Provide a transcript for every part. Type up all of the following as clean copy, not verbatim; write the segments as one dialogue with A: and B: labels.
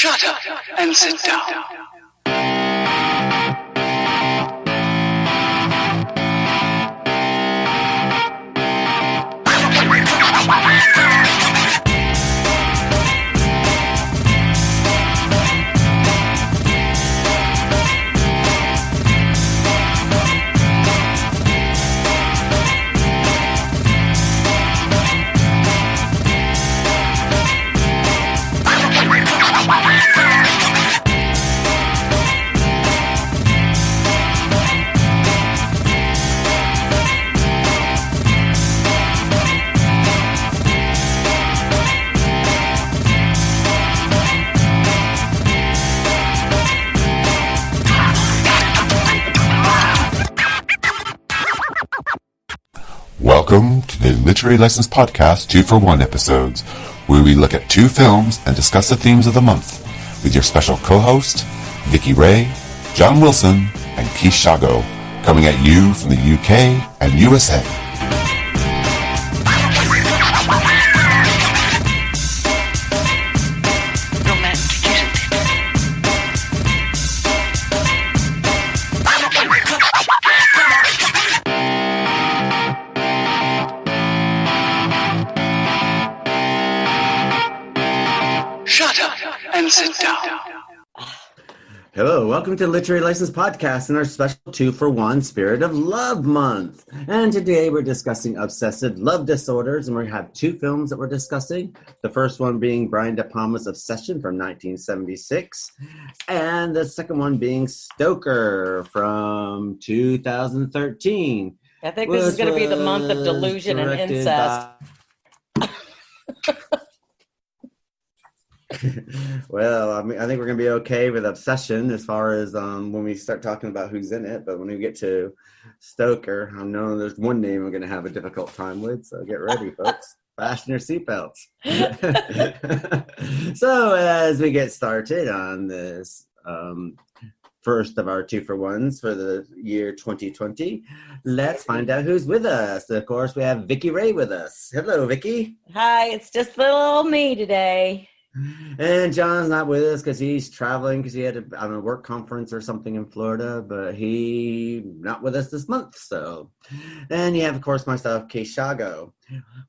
A: Shut up and sit down.
B: Welcome to the Literary License Podcast 2-for-1 episodes, where we look at two films and discuss the themes of the month, with your special co-host, Vicky Ray, John Wilson, and Keith Shago, coming at you from the UK and USA.
A: Sit down.
C: Hello, welcome to Literary License Podcast and our special 2-for-1 Spirit of Love Month. And today we're discussing obsessive love disorders, and we have two films that we're discussing. The first one being Brian DePalma's Obsession from 1976, and the second one being Stoker from 2013.
D: I think this is going to be the month of delusion and incest.
C: Well, I think we're going to be okay with Obsession as far as when we start talking about who's in it. But when we get to Stoker, I know there's one name I'm going to have a difficult time with. So get ready, folks. Fasten your seatbelts. So as we get started on this first of our 2-for-1s for the year 2020, let's find out who's with us. Of course, we have Vicky Ray with us. Hello, Vicky.
D: Hi, it's just little old me today.
C: And John's not with us because he's traveling because he had a work conference or something in Florida, but he not with us this month. So, and you have, of course, myself, Keith Shago.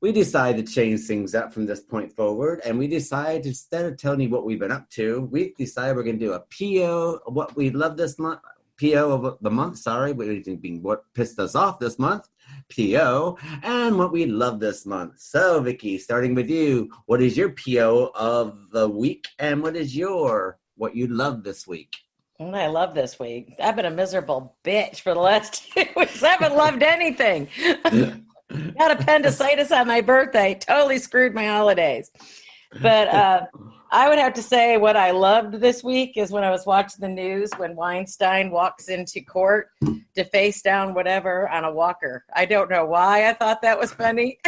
C: We decided to change things up from this point forward, and we decided instead of telling you what we've been up to, we decided we're going to do a PO of what we love this month. PO of the month, sorry, what pissed us off this month, PO, and what we love this month. So, Vicky, starting with you, what is your PO of the week, and what is what you love this week?
D: What I love this week? I've been a miserable bitch for the last 2 weeks. I haven't loved anything. Got appendicitis on my birthday. Totally screwed my holidays. But I would have to say what I loved this week is when I was watching the news when Weinstein walks into court to face down whatever on a walker. I don't know why I thought that was funny.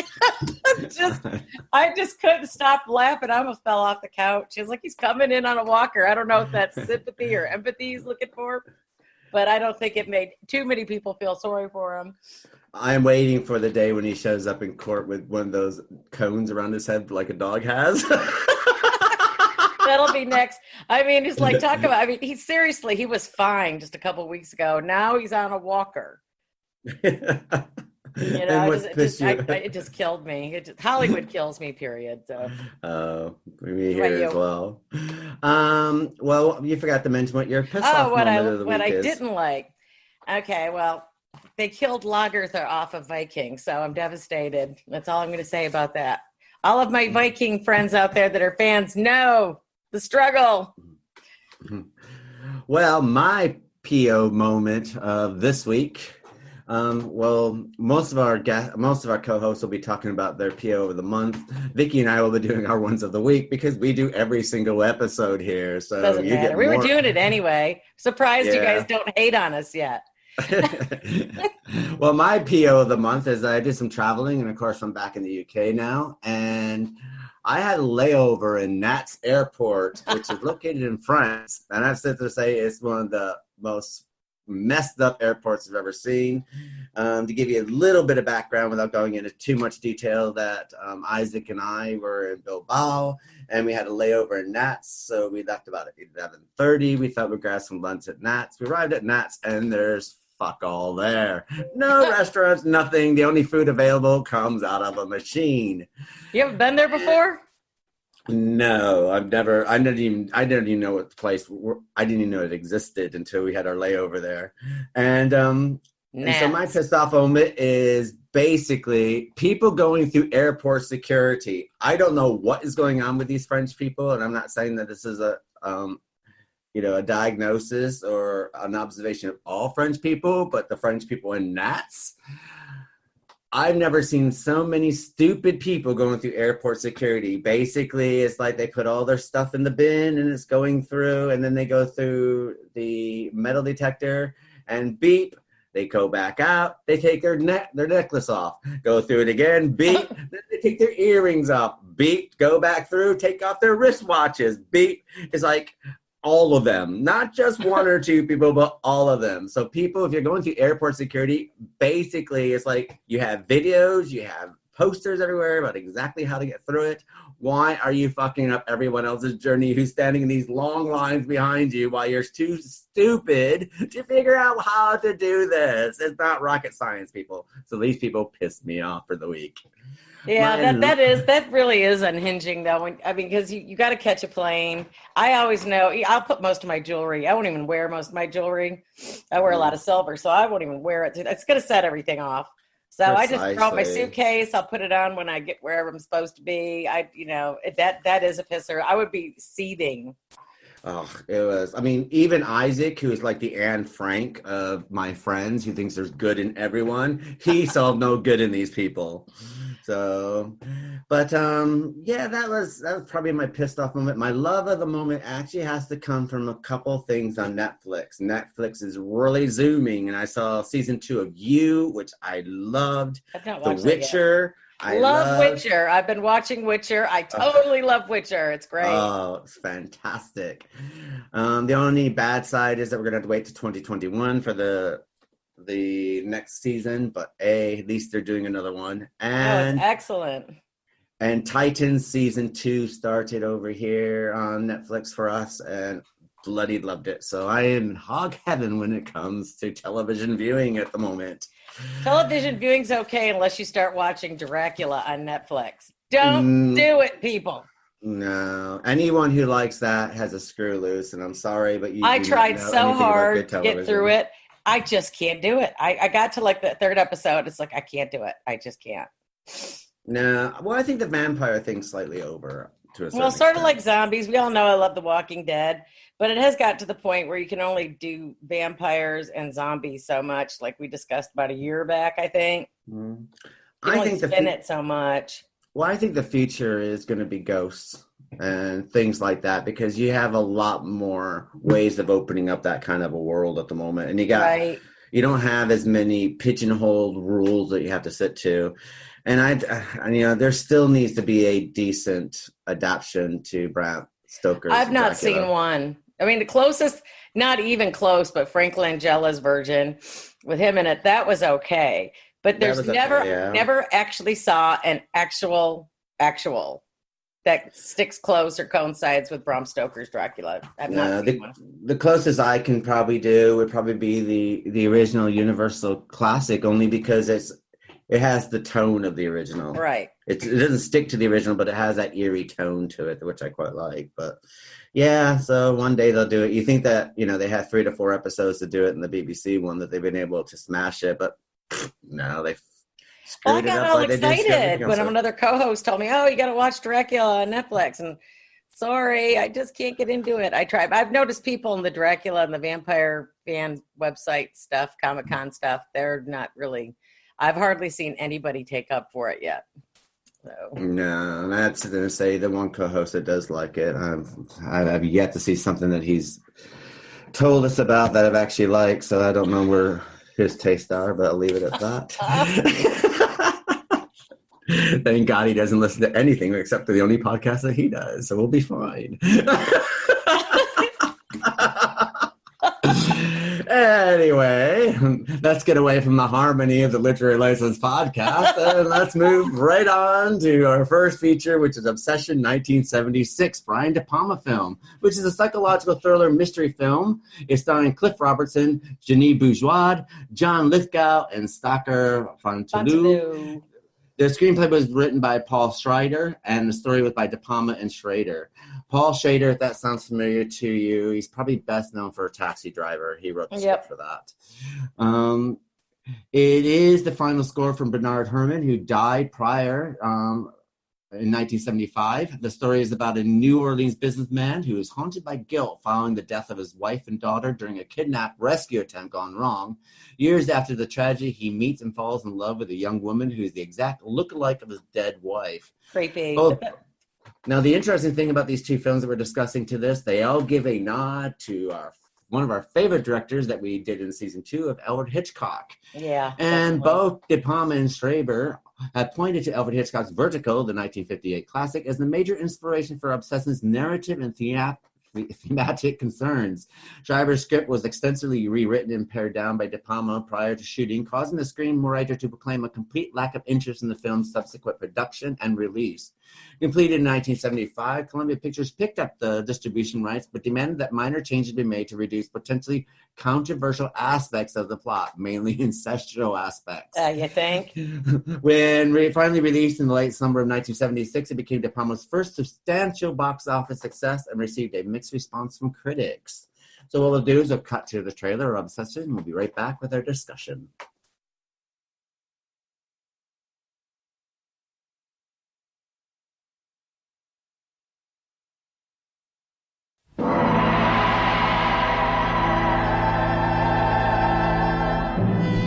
D: I just couldn't stop laughing. I almost fell off the couch. It's like he's coming in on a walker. I don't know if that's sympathy or empathy he's looking for, but I don't think it made too many people feel sorry for him.
C: I'm waiting for the day when he shows up in court with one of those cones around his head like a dog has.
D: That'll be next. I mean, it's like, talk about, he was fine just a couple of weeks ago. Now he's on a walker. It just killed me. Hollywood kills me, period. So.
C: Me here as well. Well, you forgot to mention what your piss off moment of the week is. What I
D: didn't like. Okay, well, they killed Lagertha off of Viking, so I'm devastated. That's all I'm going to say about that. All of my Viking friends out there that are fans know the struggle.
C: Well, my PO moment of this week. Most of our co-hosts will be talking about their PO of the month. Vicky and I will be doing our ones of the week because we do every single episode here. So
D: doesn't matter. We were doing it anyway. Surprised you guys don't hate on us yet.
C: Well, my PO of the month is I did some traveling, and of course I'm back in the UK now, and I had a layover in Nats Airport, which is located in France, and I have to say it's one of the most messed up airports I've ever seen. To give you a little bit of background without going into too much detail, that Isaac and I were in Bilbao and we had a layover in Nats, so we left about 11:30. We thought we'd grab some lunch at Nats. We arrived at Nats and there's fuck all there. No restaurants, nothing. The only food available comes out of a machine.
D: You haven't been there before?
C: No, I didn't even know what the place. I didn't even know it existed until we had our layover there, and so my pissed off moment is basically people going through airport security. I don't know what is going on with these French people, and I'm not saying that this is a diagnosis or an observation of all French people, but the French people in Nats. I've never seen so many stupid people going through airport security. Basically, it's like they put all their stuff in the bin and it's going through, and then they go through the metal detector and beep. They go back out. They take their necklace off. Go through it again. Beep. Then they take their earrings off. Beep. Go back through. Take off their wristwatches. Beep. It's like all of them, not just one or two people, but all of them. So people, if you're going through airport security, basically it's like you have videos, you have posters everywhere about exactly how to get through it. Why are you fucking up everyone else's journey who's standing in these long lines behind you while you're too stupid to figure out how to do this? It's not rocket science, people. So these people piss me off for the week.
D: Yeah, that really is unhinging though. Because you got to catch a plane. I always know. I'll put most of my jewelry. I won't even wear most of my jewelry. I wear a lot of silver, so I won't even wear it. It's going to set everything off. So
C: Precisely.
D: I just throw out my suitcase. I'll put it on when I get wherever I'm supposed to be. That is a pisser. I would be seething.
C: Oh, it was. I mean, even Isaac, who is like the Anne Frank of my friends, who thinks there's good in everyone, he saw no good in these people. So, but yeah, that was probably my pissed off moment. My love of the moment actually has to come from a couple things on Netflix. Netflix is really zooming, and I saw season 2 of You, which I loved.
D: I've not
C: The
D: watched
C: Witcher.
D: I love Witcher. I've been watching Witcher. I totally love Witcher. It's great.
C: Oh, it's fantastic. The only bad side is that we're gonna have to wait to 2021 for the next season, but at least they're doing another one. And
D: it's excellent.
C: And Titans season 2 started over here on Netflix for us, and bloody loved it. So I am in hog heaven when it comes to television viewing at the moment.
D: Television viewing's okay unless you start watching Dracula on Netflix. Don't do it, people.
C: No. Anyone who likes that has a screw loose, and I'm sorry, but
D: I tried so hard to get through it. I just can't do it. I got to like the 3rd episode. It's like, I can't do it. I just can't.
C: No. Well, I think the vampire thing's slightly over to a certain
D: Well, sort of
C: extent.
D: like zombies. We all know I love The Walking Dead, but it has got to the point where you can only do vampires and zombies so much, like we discussed about a year back, I think.
C: Mm-hmm.
D: I think spin it so much.
C: Well, I think the future is going to be ghosts and things like that, because you have a lot more ways of opening up that kind of a world at the moment, and you don't have as many pigeonholed rules that you have to sit to. And there still needs to be a decent adaptation to Bram Stoker's
D: I've not
C: Dracula.
D: seen one. I mean, the closest, not even close, but Frank Langella's version with him in it, that was okay. But there's never actually saw an actual that sticks close or coincides with Bram Stoker's Dracula. I've not seen one.
C: The closest I can probably do would probably be the original Universal classic, only because it has the tone of the original.
D: Right.
C: It doesn't stick to the original, but it has that eerie tone to it, which I quite like. But yeah, so one day they'll do it. You think that, they have 3 to 4 episodes to do it in the BBC one, that they've been able to smash it, but no, they
D: I got all excited when another co-host told me, "Oh, you got to watch Dracula on Netflix." And sorry, I just can't get into it. I tried. I've noticed people in the Dracula and the vampire fan website stuff, Comic-Con stuff, they're not really. I've hardly seen anybody take up for it yet. So.
C: No, that's going to say the one co-host that does like it. I've yet to see something that he's told us about that I've actually liked, so I don't know where his tastes are, but I'll leave it at that. Thank God he doesn't listen to anything except for the only podcast that he does, so we'll be fine. Anyway, let's get away from the harmony of the Literary License podcast and let's move right on to our first feature, which is Obsession 1976, Brian DePalma film, which is a psychological thriller mystery film. It's starring Cliff Robertson, Jenny Bourgeois, John Lithgow, and Stoker Fontaine. The screenplay was written by Paul Schrader, and the story was by DePalma and Schrader. Paul Schrader, if that sounds familiar to you, he's probably best known for Taxi Driver. He wrote the script for that. It is the final score from Bernard Herrman, who died prior in 1975. The story is about a New Orleans businessman who is haunted by guilt following the death of his wife and daughter during a kidnap rescue attempt gone wrong. Years after the tragedy, he meets and falls in love with a young woman who is the exact lookalike of his dead wife.
D: Creepy.
C: Now, the interesting thing about these two films that we're discussing to this, they all give a nod to one of our favorite directors that we did in season 2 of Alfred Hitchcock.
D: Yeah.
C: And
D: definitely.
C: both DePalma and Schrader have pointed to Alfred Hitchcock's Vertigo, the 1958 classic, as the major inspiration for Obsession's narrative and thematic concerns. Schreiber's script was extensively rewritten and pared down by DePalma prior to shooting, causing the screenwriter to proclaim a complete lack of interest in the film's subsequent production and release. Completed in 1975, Columbia Pictures picked up the distribution rights, but demanded that minor changes be made to reduce potentially controversial aspects of the plot, mainly incestual aspects.
D: You think?
C: When finally released in the late summer of 1976, it became De Palma's first substantial box office success and received a mixed response from critics. So what we'll do is we'll cut to the trailer of Obsession, and we'll be right back with our discussion.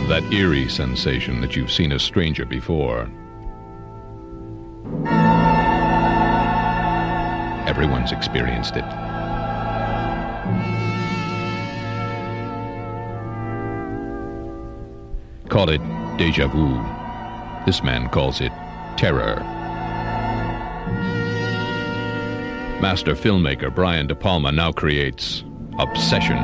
E: That eerie sensation that you've seen a stranger before. Everyone's experienced it. Call it déjà vu. This man calls it terror. Master filmmaker Brian DePalma now creates Obsession.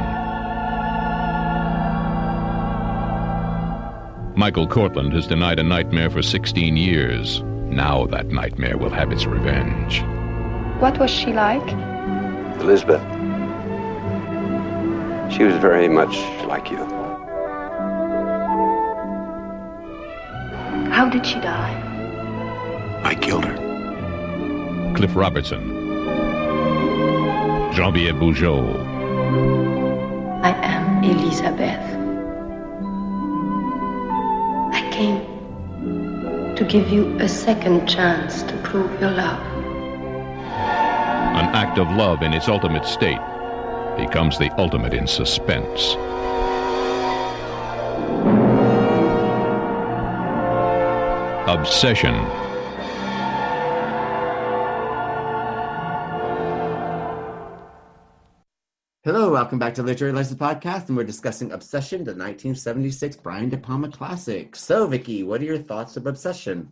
E: Michael Cortland has denied a nightmare for 16 years. Now that nightmare will have its revenge.
F: What was she like?
G: Elizabeth. She was very much like you.
F: How did she die?
G: I killed her.
E: Cliff Robertson. Jean-Pierre Bougeot.
F: I am Elizabeth. I came to give you a second chance to prove your love.
E: An act of love in its ultimate state becomes the ultimate in suspense. Obsession.
C: Hello, welcome back to Literary License Podcast, and we're discussing Obsession, the 1976 Brian DePalma classic. So, Vicky, what are your thoughts of Obsession?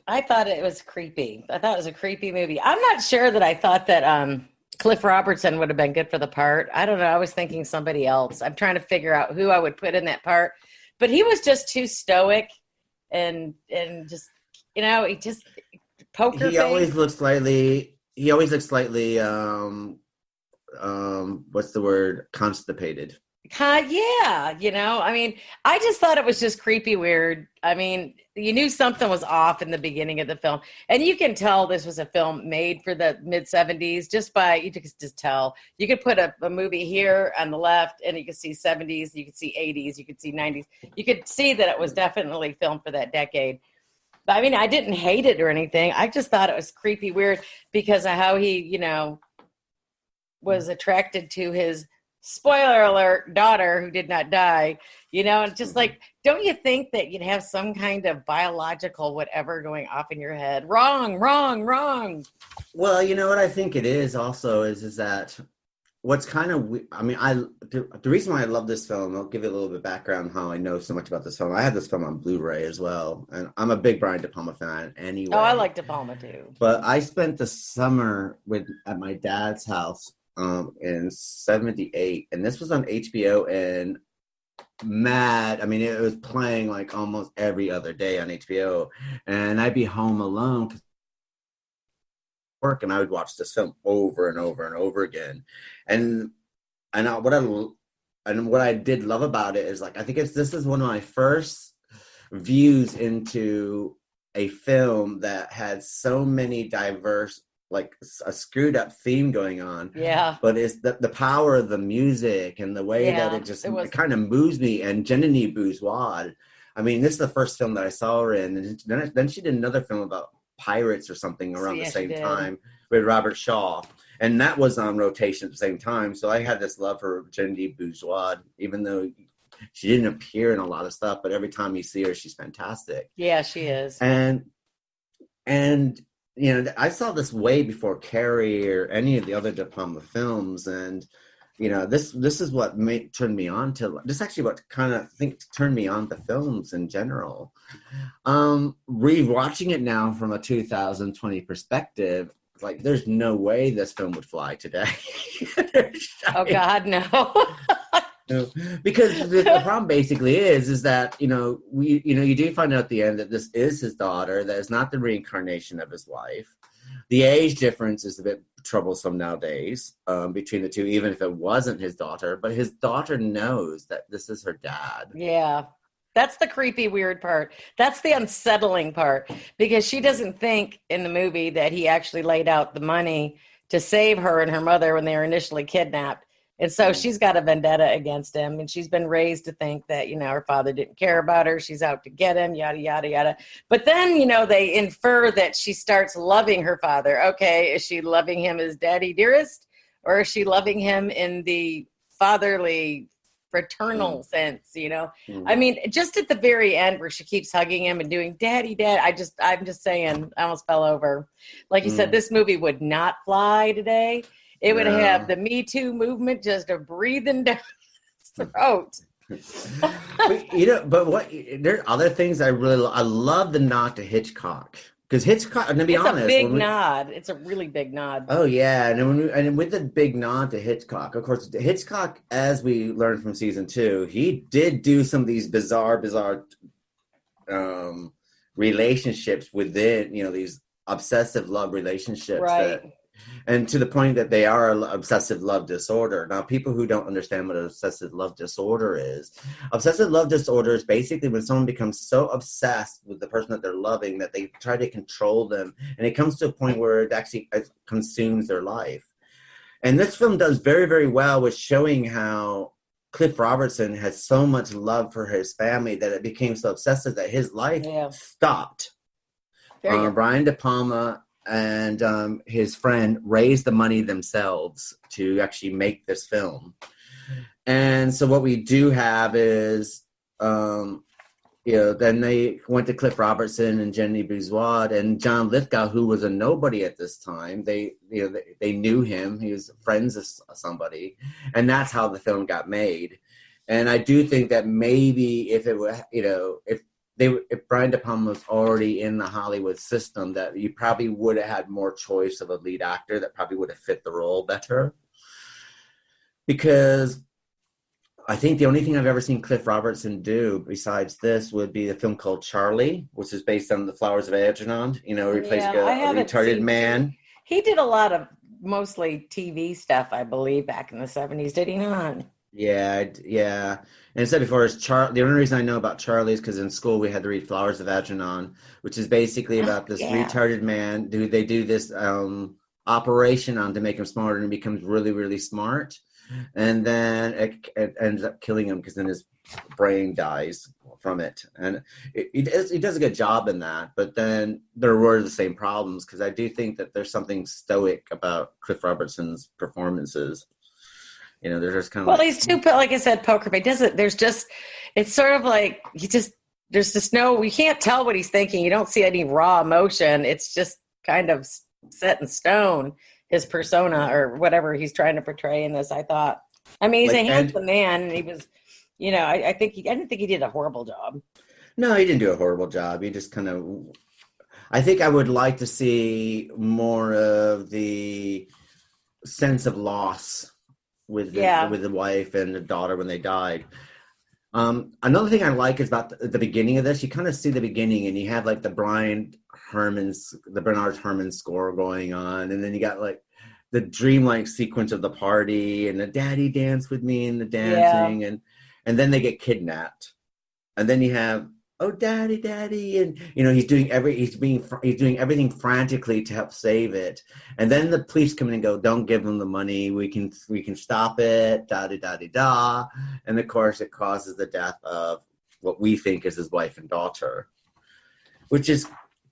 D: I thought it was creepy. I thought it was a creepy movie. I'm not sure that I thought that Cliff Robertson would have been good for the part. I don't know. I was thinking somebody else. I'm trying to figure out who I would put in that part. But he was just too stoic and just, you know, he just poker face.
C: He always looks slightly what's the word? Constipated.
D: Yeah, you know, I mean, I just thought it was just creepy weird. I mean, you knew something was off in the beginning of the film, and you can tell this was a film made for the mid-70s just by, you could just tell. You could put a movie here on the left, and you could see 70s, you could see 80s, you could see 90s. You could see that it was definitely filmed for that decade. But I mean, I didn't hate it or anything. I just thought it was creepy weird because of how he, you know, was attracted to his, spoiler alert, daughter who did not die, you know, and just like, don't you think that you'd have some kind of biological whatever going off in your head? Wrong.
C: Well, you know what I think it is also is that what's kind of, I mean, the reason why I love this film, I'll give you a little bit of background how I know so much about this film. I had this film on Blu-ray as well, and I'm a big Brian DePalma fan anyway.
D: Oh, I like DePalma too.
C: But I spent the summer at my dad's house in 78, and this was on HBO, and mad. I mean, it was playing like almost every other day on HBO, and I'd be home alone because work, and I would watch this film over and over and over again. And what I did love about it is, like, I think this is one of my first views into a film that had so many diverse, like a screwed up theme going on.
D: Yeah.
C: But it's the power of the music and the way that it kind of moves me. And Jenny Bourgeois, I mean, this is the first film that I saw her in. And then she did another film about pirates or something around the same time with Robert Shaw. And that was on rotation at the same time. So I had this love for Jenny Bourgeois, even though she didn't appear in a lot of stuff, but every time you see her, she's fantastic.
D: Yeah, she is.
C: And you know, I saw this way before Carrie or any of the other DePalma films, and you know, this is what turned me on to this. Actually, what kind of turned me on to films in general. Rewatching it now from a 2020 perspective, like, there's no way this film would fly today.
D: Oh God, no.
C: Because the problem basically is that, you know, you do find out at the end that this is his daughter, that is not the reincarnation of his wife. The age difference is a bit troublesome nowadays between the two, even if it wasn't his daughter. But his daughter knows that this is her dad.
D: Yeah. That's the creepy, weird part. That's the unsettling part, because she doesn't think in the movie that he actually laid out the money to save her and her mother when they were initially kidnapped. And so she's got a vendetta against him, and she's been raised to think that, you know, her father didn't care about her. She's out to get him, yada, yada, yada. But then, you know, they infer that she starts loving her father. Okay, is she loving him as daddy dearest, or is she loving him in the fatherly, fraternal sense, you know? I mean, just at the very end where she keeps hugging him and doing daddy, dad, I'm just saying, I almost fell over. Like you said, this movie would not fly today. It would have the Me Too movement just breathing down his throat.
C: But there are other things I love the nod to Hitchcock. Because Hitchcock, and to be honest,
D: it's a big nod. It's a really big nod.
C: Oh yeah, and with the big nod to Hitchcock, of course, Hitchcock, as we learned from season 2, he did do some of these bizarre relationships within, you know, these obsessive love relationships,
D: right?
C: And to the point that they are an obsessive love disorder. Now, people who don't understand what an obsessive love disorder is basically when someone becomes so obsessed with the person that they're loving that they try to control them. And it comes to a point where it actually consumes their life. And this film does very, very well with showing how Cliff Robertson has so much love for his family that it became so obsessive that his life stopped. Brian DePalma and his friend raised the money themselves to actually make this film. And so what we do have is, you know, then they went to Cliff Robertson and Jenny Bourgeois and John Lithgow, who was a nobody at this time. They knew him. He was friends of somebody. And that's how the film got made. And I do think that maybe if it were, you know, if Brian DePalma was already in the Hollywood system, that you probably would have had more choice of a lead actor that probably would have fit the role better. Because I think the only thing I've ever seen Cliff Robertson do besides this would be a film called Charlie, which is based on The Flowers of Algernon. You know, he plays a retarded man.
D: He did a lot of mostly TV stuff, I believe, back in the 70s. Did he not? Yeah.
C: And I said before, the only reason I know about Charlie is because in school we had to read Flowers of Algernon, which is basically about this retarded man. They do this operation on to make him smarter, and he becomes really, really smart. And then it ends up killing him because then his brain dies from it. And he does a good job in that. But then there were the same problems, because I do think that there's something stoic about Cliff Robertson's performances. You know, they're just kind of
D: he's too, like I said, poker face. It's sort of like there's just we can't tell what he's thinking. You don't see any raw emotion. It's just kind of set in stone, his persona or whatever he's trying to portray in this, I thought. I mean, he's a handsome man, and he was, you know, I didn't think he did a horrible job.
C: No, he didn't do a horrible job. He just kind of, I think I would like to see more of the sense of loss with the wife and the daughter when they died. Another thing I like is about the beginning of this. You kind of see the beginning, and you have like the Bernard Herrman score going on, and then you got like the dreamlike sequence of the party and the daddy dance with me and the dancing, and then they get kidnapped, and then you have daddy, and he's doing everything frantically to help save it, and then the police come in and go, don't give him the money, we can stop it, da, and of course it causes the death of what we think is his wife and daughter, which is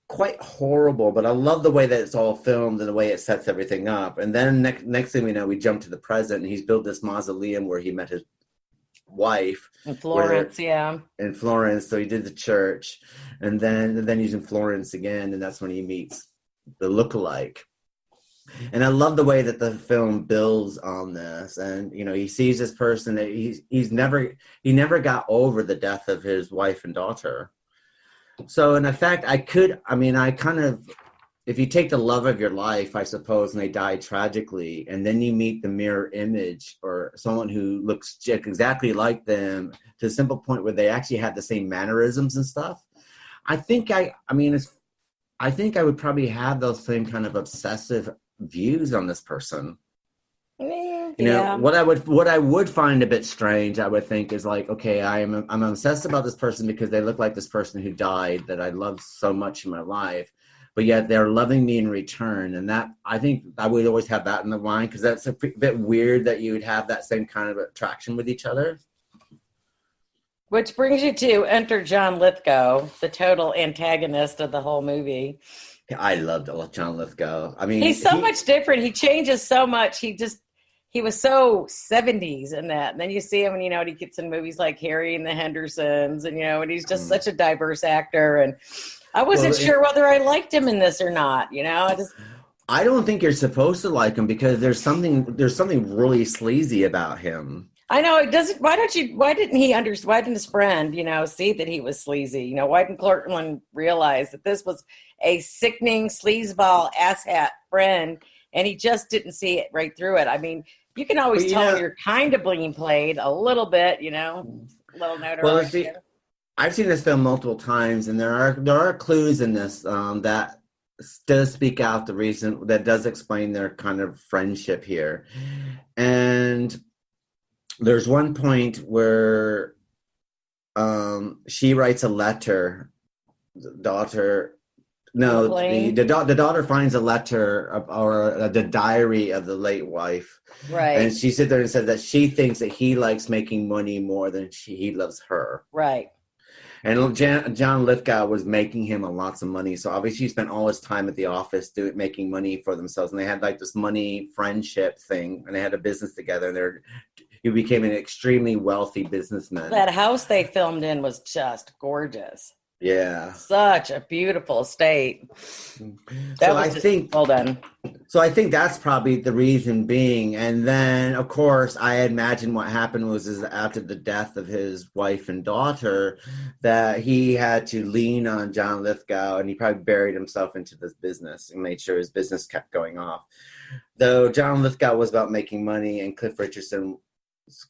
C: quite horrible, but I love the way that it's all filmed and the way it sets everything up. And then next thing we know, we jump to the present, and he's built this mausoleum where he met his wife
D: in Florence.
C: In Florence. So he did the church, and then he's in Florence again, and that's when he meets the lookalike. And I love the way that the film builds on this. And he sees this person that he never got over the death of his wife and daughter. So in effect, if you take the love of your life, I suppose, and they die tragically, and then you meet the mirror image or someone who looks exactly like them to the simple point where they actually have the same mannerisms and stuff, I think I would probably have those same kind of obsessive views on this person. What I would find a bit strange, I would think, is like, okay, I'm obsessed about this person because they look like this person who died that I loved so much in my life, but yet they're loving me in return. And that, I think I would always have that in the mind, because that's a bit weird that you would have that same kind of attraction with each other.
D: Which brings you to enter John Lithgow, the total antagonist of the whole movie.
C: I loved John Lithgow. I mean,
D: he's so much different. He changes so much. He was so 70s in that. And then you see him and, he gets in movies like Carrie and the Hendersons, and, and he's just such a diverse actor. And I wasn't sure whether I liked him in this or not.
C: I don't think you're supposed to like him, because there's something really sleazy about him.
D: I know it doesn't. Why didn't his friend, see that he was sleazy? Why didn't Cortland realize that this was a sickening sleazeball asshat friend, and he just didn't see it right through it? I mean, you can always tell when you're kind of being played a little bit, little notoriety.
C: Well, I've seen this film multiple times, and there are clues in this that does speak out the reason, that does explain their kind of friendship here. And there's one point where she writes a letter. The daughter finds a letter or the diary of the late wife.
D: Right.
C: And she sits there and says that she thinks that he likes making money more than he loves her.
D: Right.
C: And John Lithgow was making him lots of money. So obviously he spent all his time at the office making money for themselves. And they had like this money friendship thing, and they had a business together, and he became an extremely wealthy businessman.
D: That house they filmed in was just gorgeous.
C: Yeah.
D: Such a beautiful estate. Hold on.
C: So I think that's probably the reason being. And then, of course, I imagine what happened is after the death of his wife and daughter, that he had to lean on John Lithgow, and he probably buried himself into this business and made sure his business kept going off. Though John Lithgow was about making money, and Cliff Richardson's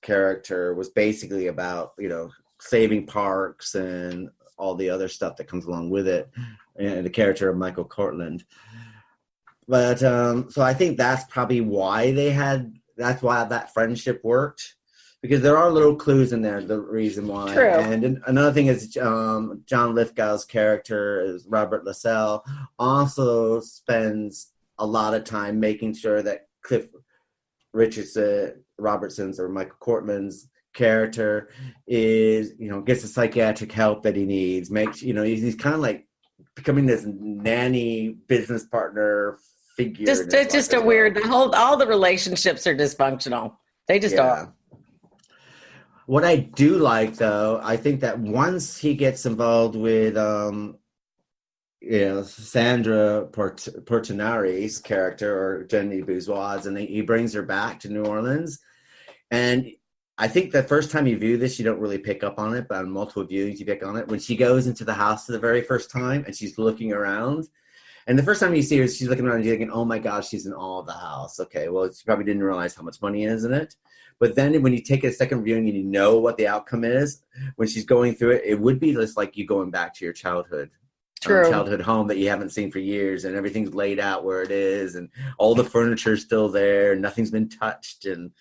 C: character was basically about, saving parks and all the other stuff that comes along with it, and the character of Michael Cortland. But so I think that's probably why that's why that friendship worked, because there are little clues in there, the reason why.
D: True.
C: And another thing is John Lithgow's character is Robert Lassell also spends a lot of time making sure that Cliff Robertson's or Michael Cortland's character is, gets the psychiatric help that he needs, he's kind of like becoming this nanny business partner figure.
D: Just a weird, all the relationships are dysfunctional. They just are.
C: What I do like, though, I think that once he gets involved with Sandra Portinari's character, or Jenny Bourgeois, and he brings her back to New Orleans, and I think the first time you view this, you don't really pick up on it, but on multiple viewings, you pick on it. When she goes into the house for the very first time and she's looking around, And the first time you see her, she's looking around and you're thinking, oh my gosh, she's in awe of the house. Okay, well, she probably didn't realize how much money is in it. But then when you take a second viewing and you know what the outcome is, when she's going through it, it would be just like you going back to your childhood home that you haven't seen for years, and everything's laid out where it is, and all the furniture's still there, and nothing's been touched. And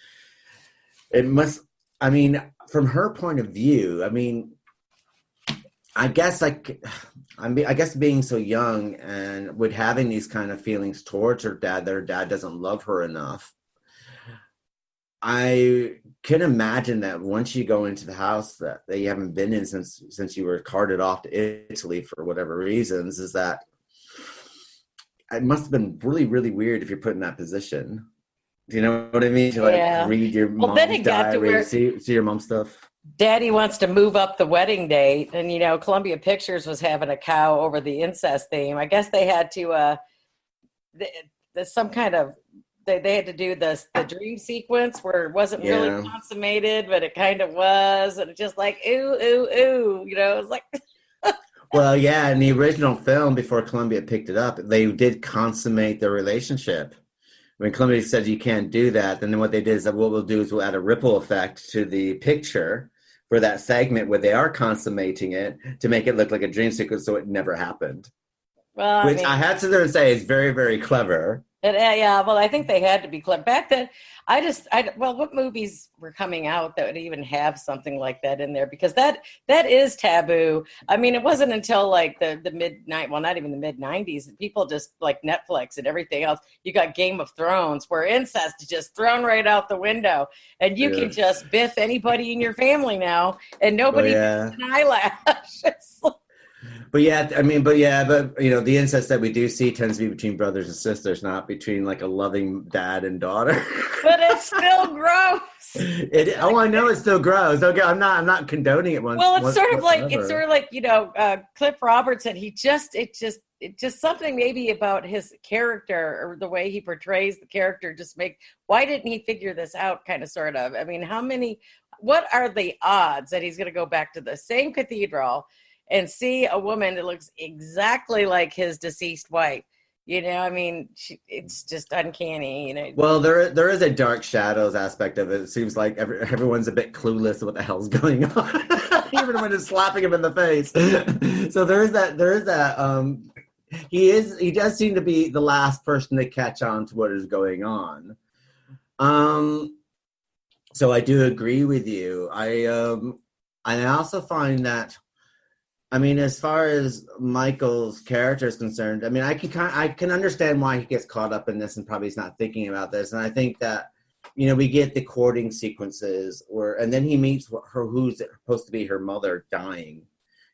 C: it must, I mean, from her point of view, I mean, I guess being so young and with having these kind of feelings towards her dad, that her dad doesn't love her enough. I can imagine that once you go into the house that you haven't been in since you were carted off to Italy for whatever reasons, is that it must have been really, really weird if you're put in that position. Do you know what I mean? To read your mom's diary, see your mom's stuff.
D: Daddy wants to move up the wedding date, and Columbia Pictures was having a cow over the incest theme. I guess they had to there's some kind of they had to do the dream sequence where it wasn't really consummated, but it kind of was, and it's just like ooh, it was like
C: well, yeah, in the original film before Columbia picked it up, they did consummate the relationship. When Columbia said you can't do that, then what they did is that what we'll do is we'll add a ripple effect to the picture for that segment where they are consummating it to make it look like a dream sequence, so it never happened.
D: Well,
C: which I had to there say is very, very clever.
D: Well, I think they had to be clever. Back then, what movies were coming out that would even have something like that in there? Because that is taboo. I mean, it wasn't until like the not even the mid-90s, people just like Netflix and everything else. You got Game of Thrones where incest is just thrown right out the window, and you can just biff anybody in your family now, and nobody gets an eyelash.
C: But the incest that we do see tends to be between brothers and sisters, not between like a loving dad and daughter.
D: But it's still gross.
C: I know it's still gross. Okay, I'm not condoning it.
D: It's sort of like Cliff Roberts said. It's just something maybe about his character or the way he portrays the character. Why didn't he figure this out? Kind of, sort of. I mean, what are the odds that he's going to go back to the same cathedral and see a woman that looks exactly like his deceased wife? I mean, it's just uncanny.
C: Well, there is a dark shadows aspect of it. It seems like everyone's a bit clueless what the hell's going on, even when it's slapping him in the face. So there is that. He does seem to be the last person to catch on to what is going on. So I do agree with you. I also find that, I mean, as far as Michael's character is concerned, I mean, I can understand why he gets caught up in this and probably is not thinking about this. And I think that, we get the courting sequences and then he meets her, who's supposed to be her mother, dying,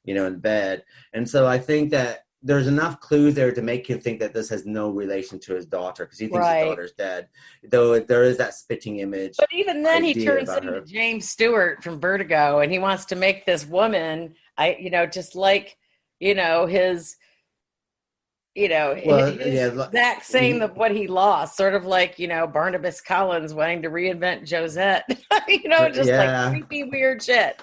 C: in bed. And so I think that there's enough clues there to make him think that this has no relation to his daughter, because he thinks his daughter's dead. Though there is that spitting image.
D: But even then, he turns into James Stewart from Vertigo, and he wants to make this woman, just like, his, his exact same of what he lost. Sort of like, Barnabas Collins wanting to reinvent Josette. Like creepy, weird shit.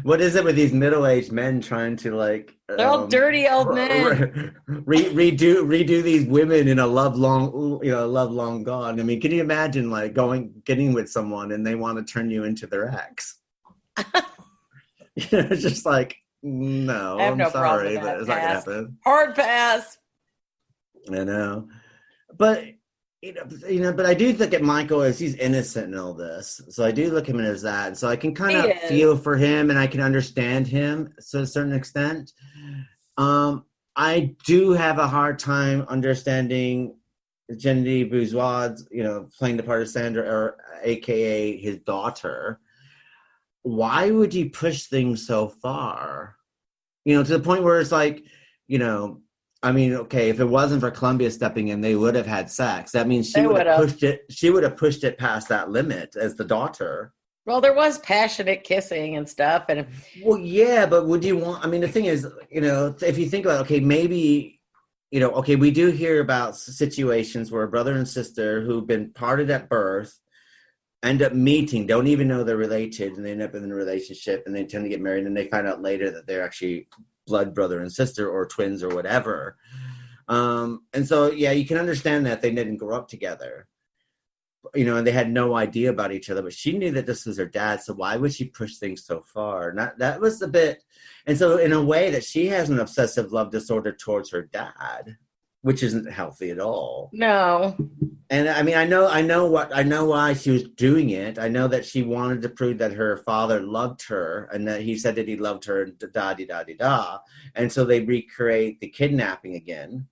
C: What is it with these middle-aged men trying to like?
D: They're all dirty old men.
C: redo these women in a love long gone. I mean, can you imagine like getting with someone and they want to turn you into their ex? It's just like, no,
D: I have no
C: sorry,
D: problem with that.
C: But it's not gonna happen.
D: Hard pass.
C: I know, but. But I do look at Michael as he's innocent in all this. So I do look at him as that. So I can kind of feel for him and I can understand him to a certain extent. I do have a hard time understanding Genevieve Bourgeois, playing the part of Sandra, or AKA his daughter. Why would you push things so far? To the point where it's like, I mean, okay, if it wasn't for Columbia stepping in, they would have had sex. That means she would have pushed it. She would have pushed it past that limit as the daughter.
D: Well, there was passionate kissing and stuff, and
C: but would you want? I mean, the thing is, if you think about, okay, maybe, we do hear about situations where a brother and sister who've been parted at birth end up meeting, don't even know they're related, and they end up in a relationship, and they tend to get married, and they find out later that they're actually blood brother and sister or twins or whatever. And so, yeah, you can understand that they didn't grow up together, and they had no idea about each other, but she knew that this was her dad. So why would she push things so far? That was the bit. And so in a way that she has an obsessive love disorder towards her dad, which isn't healthy at all.
D: No.
C: And I mean, I know why she was doing it. I know that she wanted to prove that her father loved her and that he said that he loved her and da-di-da-di-da. And so they recreate the kidnapping again.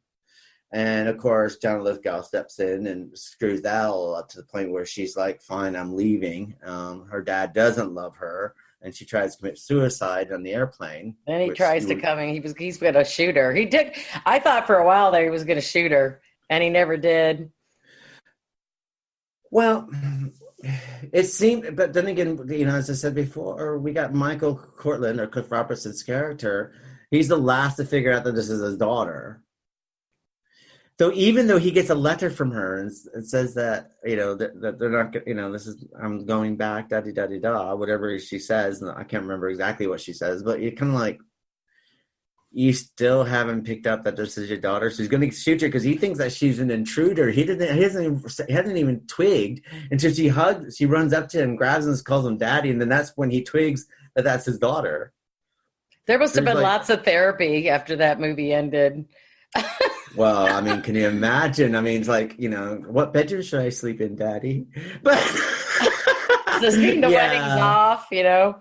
C: And of course, John Lithgow steps in and screws that all up to the point where she's like, fine, I'm leaving. Her dad doesn't love her. And she tries to commit suicide on the airplane.
D: Then he tries to come in. He's going to shoot her. He did. I thought for a while there he was going to shoot her, and he never did.
C: Well, it seemed, but then again, as I said before, we got Michael Cortland, or Cliff Robertson's character. He's the last to figure out that this is his daughter. So even though he gets a letter from her and says that, that they're not, this is, I'm going back, da-di-da-di-da, whatever she says. And I can't remember exactly what she says, but you're kind of like, you still haven't picked up that this is your daughter. So he's going to shoot her because he thinks that she's an intruder. He hasn't even twigged until she runs up to him, grabs him, and calls him daddy. And then that's when he twigs that that's his daughter.
D: There must have been lots of therapy after that movie ended.
C: Well, I mean, can you imagine? I mean, it's like, what bedroom should I sleep in, daddy? But
D: just getting the weddings off,
C: Yeah.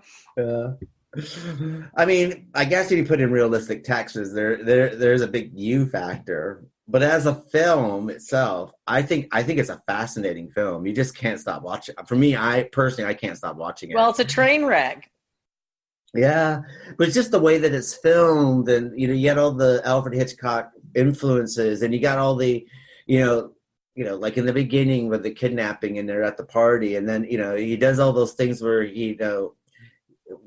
C: I mean, I guess if you put in realistic taxes, there's a big you factor. But as a film itself, I think it's a fascinating film. You just can't stop watching. For me, I can't stop watching it.
D: Well, it's a train wreck.
C: Yeah, but it's just the way that it's filmed, and you get all the Alfred Hitchcock influences, and you got all the, like in the beginning with the kidnapping, and they're at the party, and then he does all those things where he does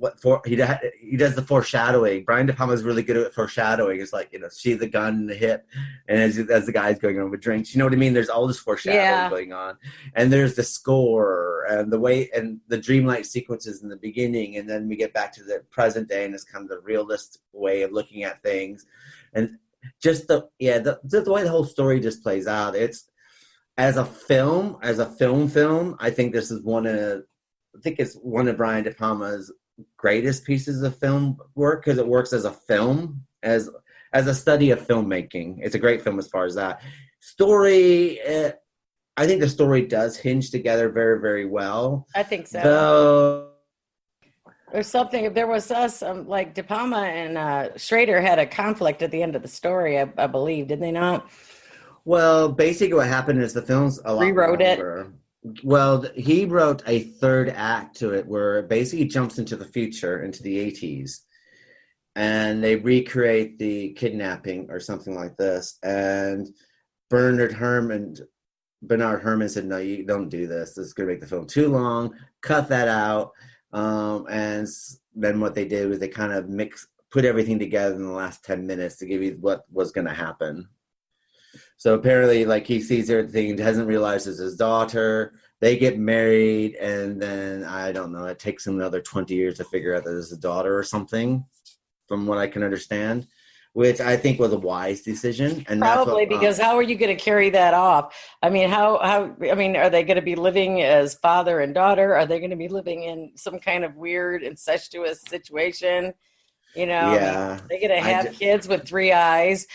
C: the foreshadowing. Brian De Palma is really good at foreshadowing. It's like see the gun in the hip, and as the guy's going over drinks, you know what I mean? There's all this foreshadowing going on, and there's the score and the way and the dreamlike sequences in the beginning, and then we get back to the present day, and it's kind of the realistic way of looking at things, and just the way the whole story just plays out. It's as a film. I think this is one of Brian De Palma's greatest pieces of film work because it works as a film, as a study of filmmaking. It's a great film as far as that. Story, I think the story does hinge together very, very well.
D: I think so. There was like De Palma and Schrader had a conflict at the end of the story, I believe, did they not?
C: Well, basically what happened is the film's a lot
D: rewrote
C: longer. It. Well, he wrote a third act to it where it basically jumps into the future, into the 80s. And they recreate the kidnapping or something like this. And Bernard Herrman said, no, you don't do this. This is going to make the film too long. Cut that out. And then what they did was they kind of put everything together in the last 10 minutes to give you what was going to happen. So apparently, like, he sees everything, doesn't realize it's his daughter. They get married, and then, I don't know, it takes him another 20 years to figure out that it's his daughter or something, from what I can understand, which I think was a wise decision. And
D: probably because how are you going to carry that off? I mean, are they going to be living as father and daughter? Are they going to be living in some kind of weird incestuous situation?
C: Yeah.
D: They're going to have kids with 3 eyes.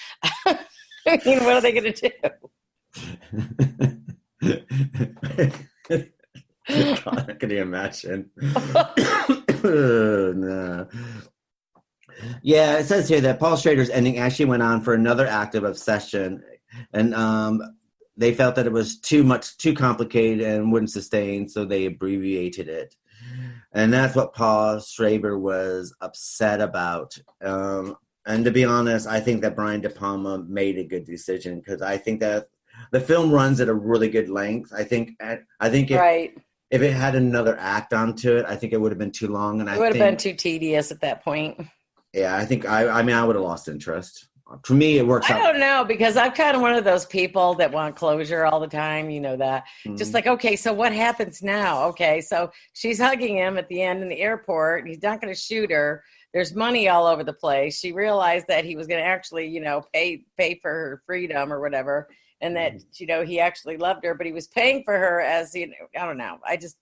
D: I mean, what are they going to
C: do? God, can you imagine? No. Yeah, it says here that Paul Schrader's ending actually went on for another act of obsession, and they felt that it was too complicated and wouldn't sustain, so they abbreviated it. And that's what Paul Schrader was upset about. And to be honest, I think that Brian De Palma made a good decision because I think that the film runs at a really good length. I think if it had another act onto it, I think it would have been too long, and it would have been
D: too tedious at that point.
C: Yeah, I think I would have lost interest. For me, it works out.
D: I don't know, because I'm kind of one of those people that want closure all the time. You know that. Mm-hmm. Just like, okay, so what happens now? Okay, so she's hugging him at the end in the airport. He's not going to shoot her. There's money all over the place. She realized that he was going to actually, pay for her freedom or whatever. And that, he actually loved her, but he was paying for her as, I don't know. I just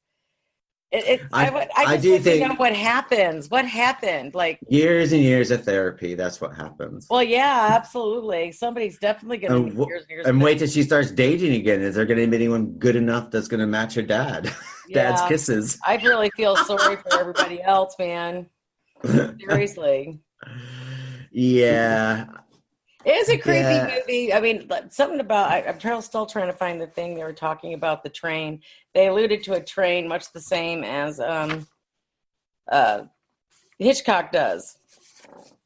C: do
D: want to
C: think
D: know what happens. What happened? Like
C: years and years of therapy. That's what happens.
D: Well, yeah, absolutely. Somebody's definitely going to need years and years.
C: And wait till she starts dating again. Is there going to be anyone good enough that's going to match her dad? Dad's kisses.
D: I really feel sorry for everybody else, man. Seriously.
C: Yeah.
D: It is a creepy movie. I mean, something about, I'm still trying to find the thing they were talking about, the train. They alluded to a train much the same as Hitchcock does.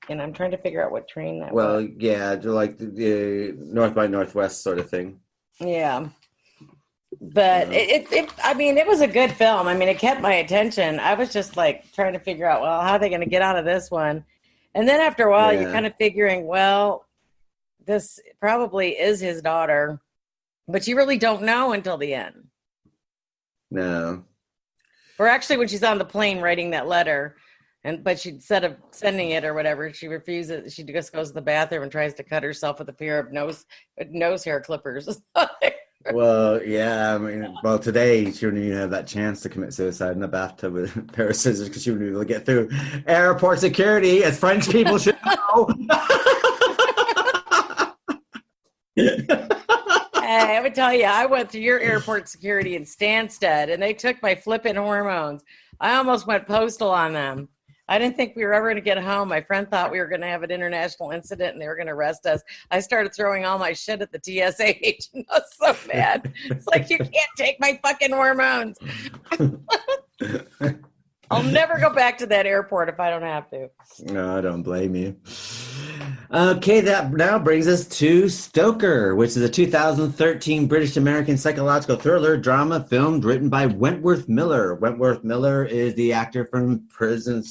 D: And I'm trying to figure out what train that was.
C: Well, yeah, like the North by Northwest sort of thing.
D: Yeah. But it was a good film. I mean, it kept my attention. I was just like trying to figure out, well, how are they going to get out of this one? And then after a while, you're kind of figuring, well, this probably is his daughter, but you really don't know until the end.
C: No.
D: Or actually, when she's on the plane writing that letter, but she, instead of sending it or whatever, she refuses. She just goes to the bathroom and tries to cut herself with a pair of nose hair clippers.
C: Well, yeah. I mean, today she wouldn't even have that chance to commit suicide in the bathtub with a pair of scissors because she wouldn't be able to get through airport security, as French people should know.
D: Hey, I would tell you, I went through your airport security in Stansted, and they took my flipping hormones. I almost went postal on them. I didn't think we were ever going to get home. My friend thought we were going to have an international incident, and they were going to arrest us. I started throwing all my shit at the TSA agent. I was so mad. It's like, you can't take my fucking hormones. I'll never go back to that airport if I don't have to.
C: No, I don't blame you. Okay, that now brings us to Stoker, which is a 2013 British-American psychological thriller drama film written by Wentworth Miller. Wentworth Miller is the actor from Prison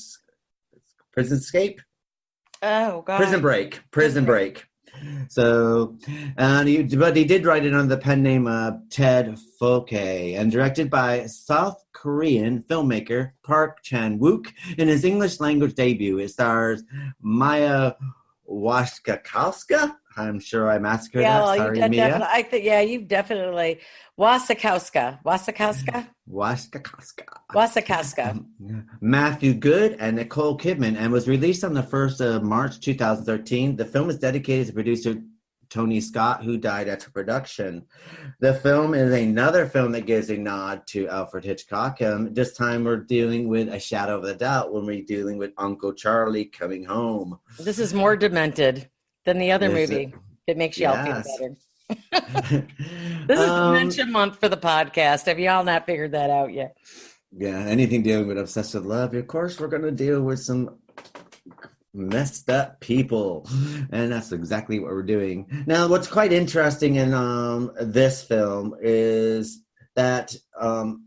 C: Escape?
D: Oh, God.
C: Prison Break. So, but he did write it under the pen name Ted Foke, and directed by South Korean filmmaker Park Chan-wook. In his English language debut, it stars Maya Wasikowska. I'm sure I massacred that.
D: Well,
C: Sorry, Mia.
D: You've definitely Wasikowska.
C: Matthew Good and Nicole Kidman, and was released on the 1st of March 2013. The film is dedicated to producer Tony Scott, who died after production. The film is another film that gives a nod to Alfred Hitchcock. This time we're dealing with A Shadow of a Doubt when we're dealing with Uncle Charlie coming home.
D: This is more demented than the other movie. It makes y'all feel better. This is Dementia Month for the podcast. Have y'all not figured that out yet?
C: Yeah, anything dealing with obsessive love, of course, we're going to deal with some messed up people, and that's exactly what we're doing. Now, what's quite interesting in this film is that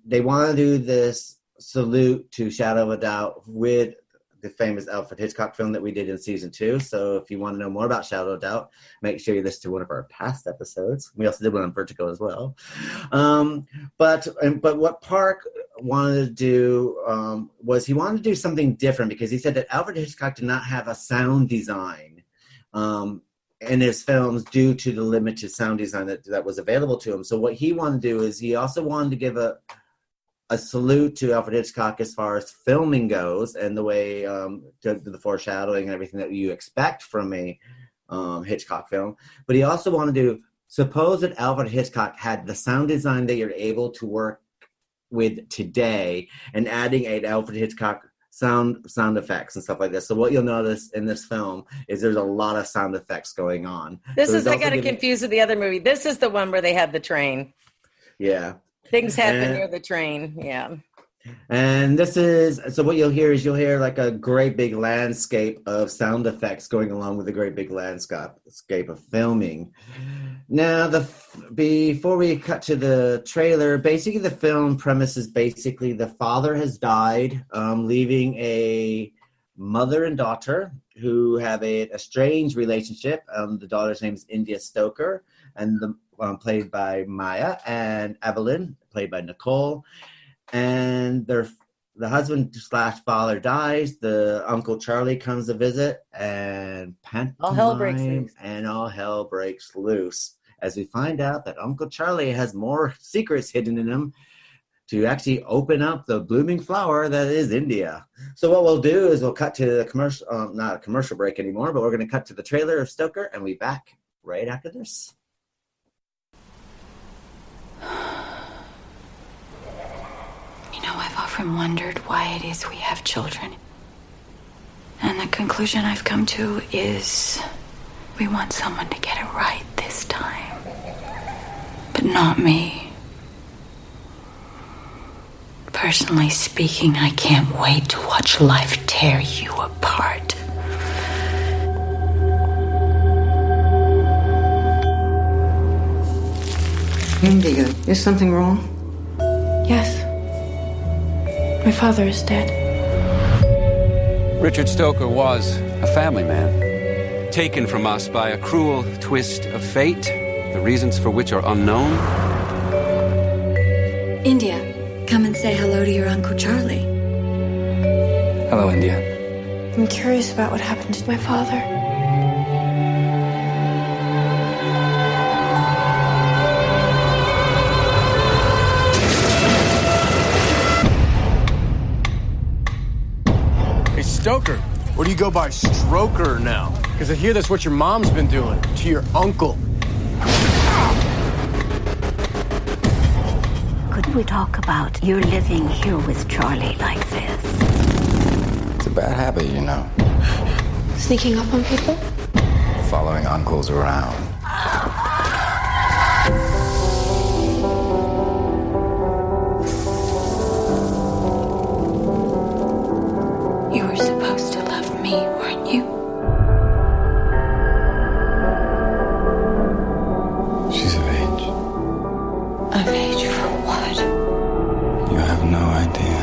C: they want to do this salute to Shadow of a Doubt with the famous Alfred Hitchcock film that we did in season 2. So if you want to know more about Shadow of Doubt, make sure you listen to one of our past episodes. We also did one on Vertigo as well. But what Park wanted to do was he wanted to do something different, because he said that Alfred Hitchcock did not have a sound design in his films due to the limited sound design that was available to him. So what he wanted to do is he also wanted to give a salute to Alfred Hitchcock as far as filming goes, and the way the foreshadowing and everything that you expect from a Hitchcock film. But he also wanted to suppose that Alfred Hitchcock had the sound design that you're able to work with today, and adding an Alfred Hitchcock sound effects and stuff like this. So what you'll notice in this film is there's a lot of sound effects going on.
D: I got it confused with the other movie. This is the one where they had the train.
C: Yeah.
D: Things happen near the train, yeah.
C: And this is, so what you'll hear like a great big landscape of sound effects going along with a great big landscape of filming. Now, before we cut to the trailer, basically the film premise is basically the father has died, leaving a mother and daughter who have a strange relationship. The daughter's name is India Stoker, and played by Maya, and Evelyn, played by Nicole. And the husband slash father dies. The Uncle Charlie comes to visit, and
D: all hell breaks loose.
C: And all hell breaks loose as we find out that Uncle Charlie has more secrets hidden in him to actually open up the blooming flower that is India. So what we'll do is we'll cut to the commercial, not a commercial break anymore, but we're going to cut to the trailer of Stoker, and we'll be back right after this.
H: You know, I've often wondered why it is we have children. And the conclusion I've come to is we want someone to get it right this time. But not me. Personally speaking, I can't wait to watch life tear you apart.
I: India, is something wrong?
H: Yes. My father is dead.
J: Richard Stoker was a family man, taken from us by a cruel twist of fate, the reasons for which are unknown.
H: India, come and say hello to your Uncle Charlie.
J: Hello, India.
H: I'm curious about what happened to my father.
K: Hey, Stoker, or do you go by Stroker now? Because I hear that's what your mom's been doing to your uncle.
L: Could we talk about you living here with Charlie like this?
M: It's a bad habit, you know.
H: Sneaking up on people?
M: Following uncles around.
H: You were supposed to love me, weren't you?
M: She's of age.
H: Of age for what?
M: You have no idea.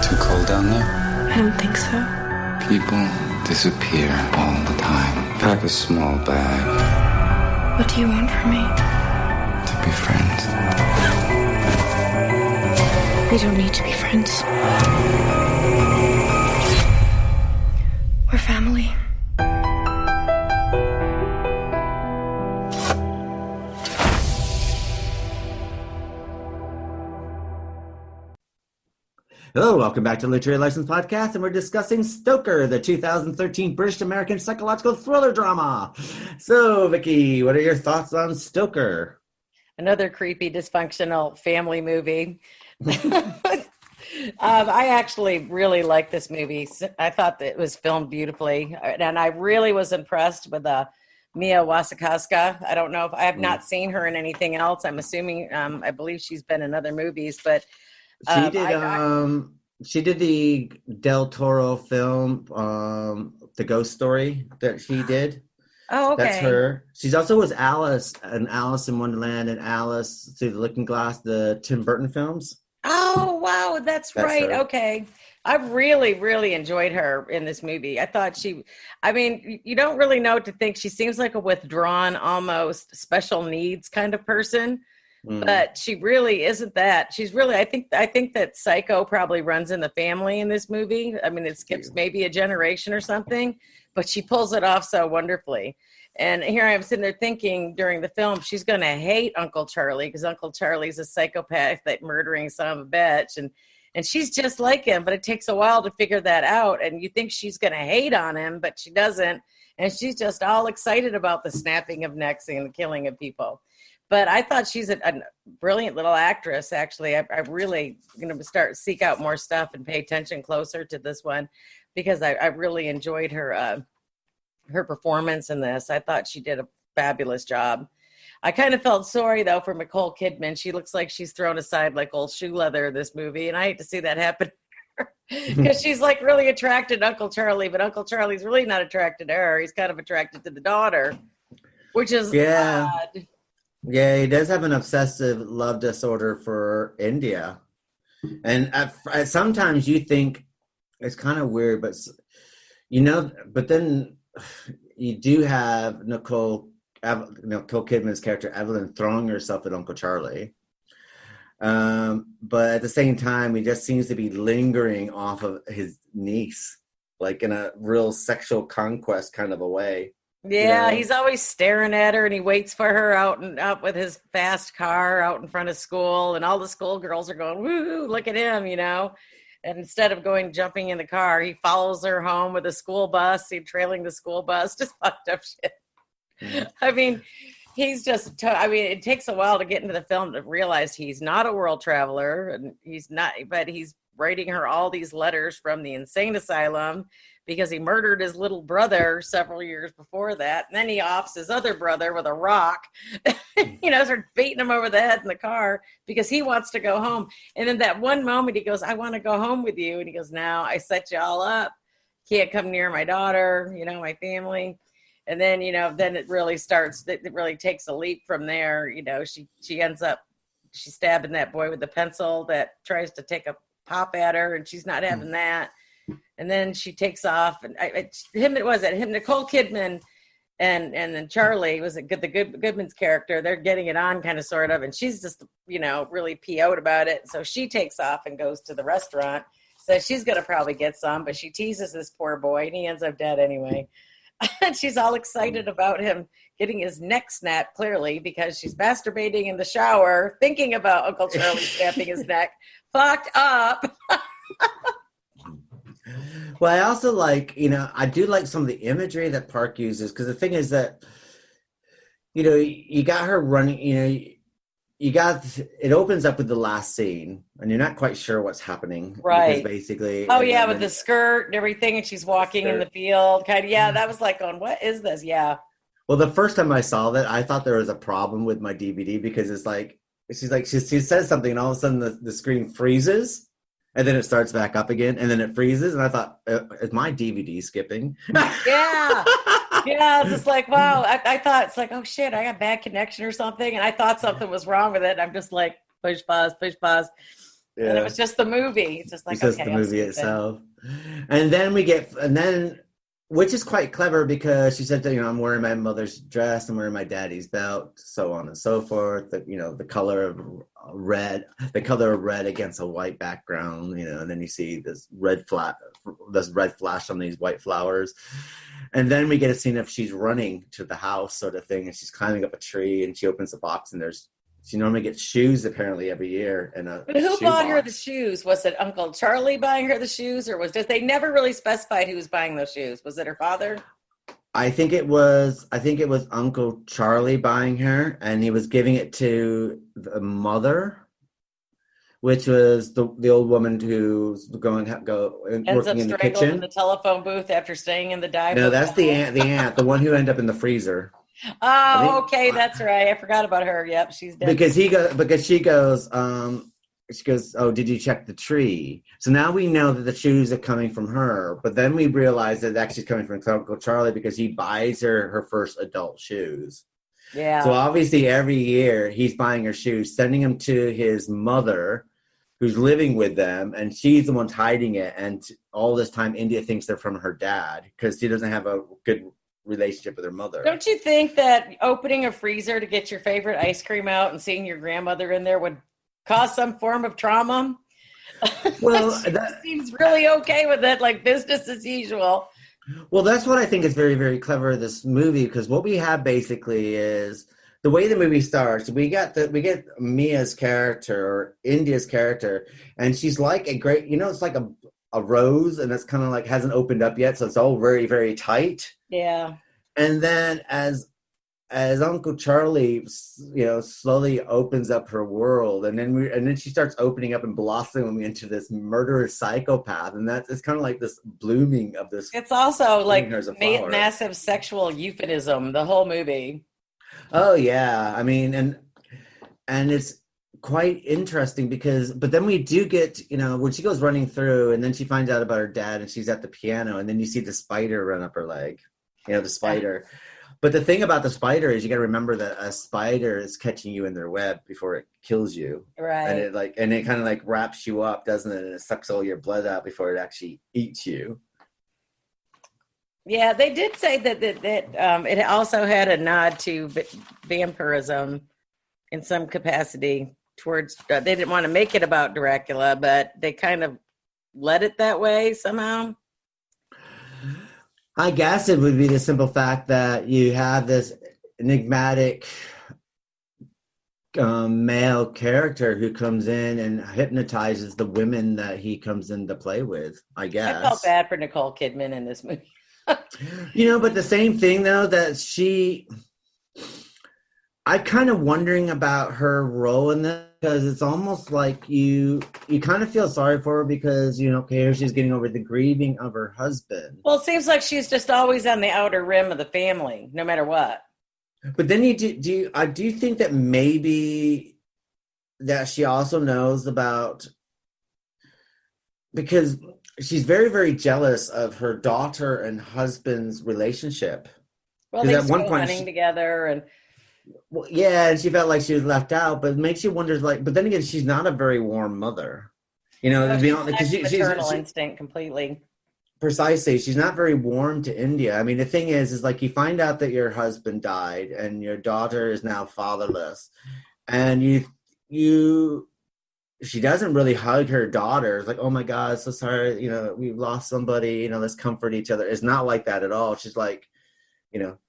M: Too cold down there?
H: I don't think so.
M: People disappear all the time. Pack a small bag.
H: What do you want from me?
M: To be friends.
H: We don't need to be friends. We're family.
C: Hello, welcome back to Literary License Podcast, and we're discussing Stoker, the 2013 British-American psychological thriller drama. So, Vicky, what are your thoughts on Stoker?
D: Another creepy, dysfunctional family movie. I actually really like this movie. I thought that it was filmed beautifully, and I really was impressed with Mia Wasikowska. I don't know if I have not seen her in anything else. I'm assuming, I believe she's been in other movies, but
C: she did the Del Toro film, The Ghost Story that she did.
D: Oh, okay.
C: That's her. She's also was Alice in Alice in Wonderland and Alice Through the Looking Glass, the Tim Burton films.
D: Oh, wow. That's right. Her. Okay. I really, really enjoyed her in this movie. I thought you don't really know what to think. She seems like a withdrawn, almost special needs kind of person. But she really isn't that. She's really, I think that psycho probably runs in the family in this movie. I mean, it skips maybe a generation or something, but she pulls it off so wonderfully. And here I am sitting there thinking during the film, she's going to hate Uncle Charlie because Uncle Charlie's a psychopath, that murdering son of a bitch. And she's just like him, but it takes a while to figure that out. And you think she's going to hate on him, but she doesn't. And she's just all excited about the snapping of necks and the killing of people. But I thought she's a brilliant little actress, actually. I really going to seek out more stuff and pay attention closer to this one because I really enjoyed her performance in this. I thought she did a fabulous job. I kind of felt sorry, though, for Nicole Kidman. She looks like she's thrown aside like old shoe leather in this movie, and I hate to see that happen because she's like really attracted to Uncle Charlie, but Uncle Charlie's really not attracted to her. He's kind of attracted to the daughter, which is odd.
C: Yeah, he does have an obsessive love disorder for India. And sometimes you think it's kind of weird, but but then you do have Nicole Kidman's character, Evelyn, throwing herself at Uncle Charlie. But at the same time, he just seems to be lingering off of his niece, like in a real sexual conquest kind of a way.
D: Yeah, he's always staring at her, and he waits for her out with his fast car out in front of school, and all the schoolgirls are going, woo, look at him, And instead of jumping in the car, he follows her home with a school bus, trailing the school bus, just fucked up shit. Mm. I mean, he's just, it takes a while to get into the film to realize he's not a world traveler, and but he's writing her all these letters from the insane asylum because he murdered his little brother several years before that. And then he offs his other brother with a rock, starts beating him over the head in the car because he wants to go home. And then that one moment he goes, I want to go home with you. And he goes, no, I set you all up. Can't come near my daughter, my family. And then, then it really takes a leap from there. She ends up, she's stabbing that boy with the pencil that tries to take a pop at her, and she's not having that. And then she takes off, and Nicole Kidman and then Charlie was the Goodman's character. They're getting it on kind of sort of, and she's just, really PO'd about it. So she takes off and goes to the restaurant. So she's going to probably get some, but she teases this poor boy, and he ends up dead anyway. And she's all excited about him getting his neck snapped, clearly, because she's masturbating in the shower, thinking about Uncle Charlie snapping his neck. Fucked up.
C: Well, I also like, I do like some of the imagery that Park uses, because the thing is that, you got her running, it opens up with the last scene, and you're not quite sure what's happening.
D: Right.
C: Basically.
D: Oh, yeah, with the skirt and everything, and she's walking in the field. That was like going, what is this? Yeah.
C: Well, the first time I saw that, I thought there was a problem with my DVD, because it's like, she says something, and all of a sudden the screen freezes, and then it starts back up again, and then it freezes, and I thought, is my DVD skipping?
D: Yeah. Yeah, it's just like, wow. I thought, it's like, oh shit, I got bad connection or something, and I thought something was wrong with it, and I'm just like, push pause. Yeah. And it was just the movie. It's just like,
C: it's just the movie itself. And then which is quite clever, because she said, I'm wearing my mother's dress, I'm wearing my daddy's belt, so on and so forth. The color of red against a white background, and then you see this red flash on these white flowers. And then we get a scene of she's running to the house, sort of thing, and she's climbing up a tree, and she opens the box, and she normally gets shoes apparently every year. But
D: who bought her the shoes? Was it Uncle Charlie buying her the shoes, or they never really specified who was buying those shoes? Was it her father?
C: I think it was Uncle Charlie buying her, and he was giving it to the mother, which was the old woman who's working in the kitchen.
D: In the telephone booth after staying in the dive.
C: No, that's the aunt, the one who ended up in the freezer.
D: Oh, okay, that's right. I forgot about her. Yep, she's dead.
C: Because she goes, oh, did you check the tree? So now we know that the shoes are coming from her, but then we realize that it's actually coming from Uncle Charlie, because he buys her first adult shoes.
D: Yeah.
C: So obviously every year he's buying her shoes, sending them to his mother, who's living with them, and she's the one hiding it. And all this time, India thinks they're from her dad, because she doesn't have a good relationship with her mother.
D: Don't you think that opening a freezer to get your favorite ice cream out and seeing your grandmother in there would cause some form of trauma?
C: Well,
D: that seems really okay with it, like business as usual.
C: Well, that's what I think is very, very clever of this movie, because what we have basically is the way the movie starts. We get Mia's character, or India's character, and she's like a great, it's like a rose, and it's kind of like hasn't opened up yet, so it's all very, very tight.
D: Yeah.
C: And then as Uncle Charlie, slowly opens up her world, and then she starts opening up and blossoming into this murderous psychopath, and it's kind of like this blooming of this.
D: It's also like massive sexual euphemism, the whole movie.
C: Oh yeah, I mean, and it's quite interesting, but then we do get, when she goes running through, and then she finds out about her dad, and she's at the piano, and then you see the spider run up her leg, the spider. But the thing about the spider is you got to remember that a spider is catching you in their web before it kills you.
D: Right.
C: And it kind of like wraps you up, doesn't it? And it sucks all your blood out before it actually eats you.
D: Yeah, they did say that it also had a nod to vampirism in some capacity. towards, they didn't want to make it about Dracula, but they kind of let it that way somehow.
C: I guess it would be the simple fact that you have this enigmatic male character who comes in and hypnotizes the women that he comes in to play with, I guess.
D: I felt bad for Nicole Kidman in this movie.
C: But the same thing, though, that I kind of wondering about her role in this, because it's almost like you kind of feel sorry for her because, here she's getting over the grieving of her husband.
D: Well, it seems like she's just always on the outer rim of the family, no matter what. But
C: then do you think that maybe that she also knows about, because she's very, very jealous of her daughter and husband's relationship.
D: Well, they at one point hunting together and.
C: Well, yeah, and she felt like she was left out, but it makes you wonder, but then again, she's not a very warm mother. To be honest, because she's
D: maternal instinct completely.
C: Precisely, she's not very warm to India. I mean, the thing is like you find out that your husband died and your daughter is now fatherless, and she doesn't really hug her daughter. It's like, oh my God, so sorry, we've lost somebody. Let's comfort each other. It's not like that at all. She's like,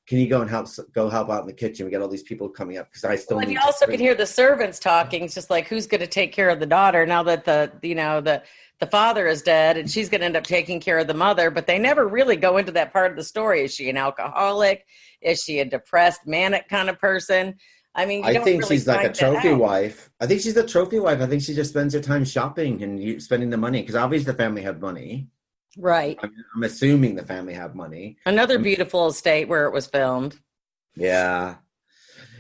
C: can you go and help out in the kitchen? We got all these people coming up because I still.
D: Well, you also can hear the servants talking. It's just like, who's going to take care of the daughter now that the father is dead, and she's going to end up taking care of the mother. But they never really go into that part of the story. Is she an alcoholic? Is she a depressed, manic kind of person? I mean,
C: I think she's like a trophy wife. I think she's a trophy wife. I think she just spends her time shopping and spending the money because obviously the family have money.
D: Right.
C: I'm assuming the family have money.
D: Another beautiful estate where it was filmed.
C: Yeah.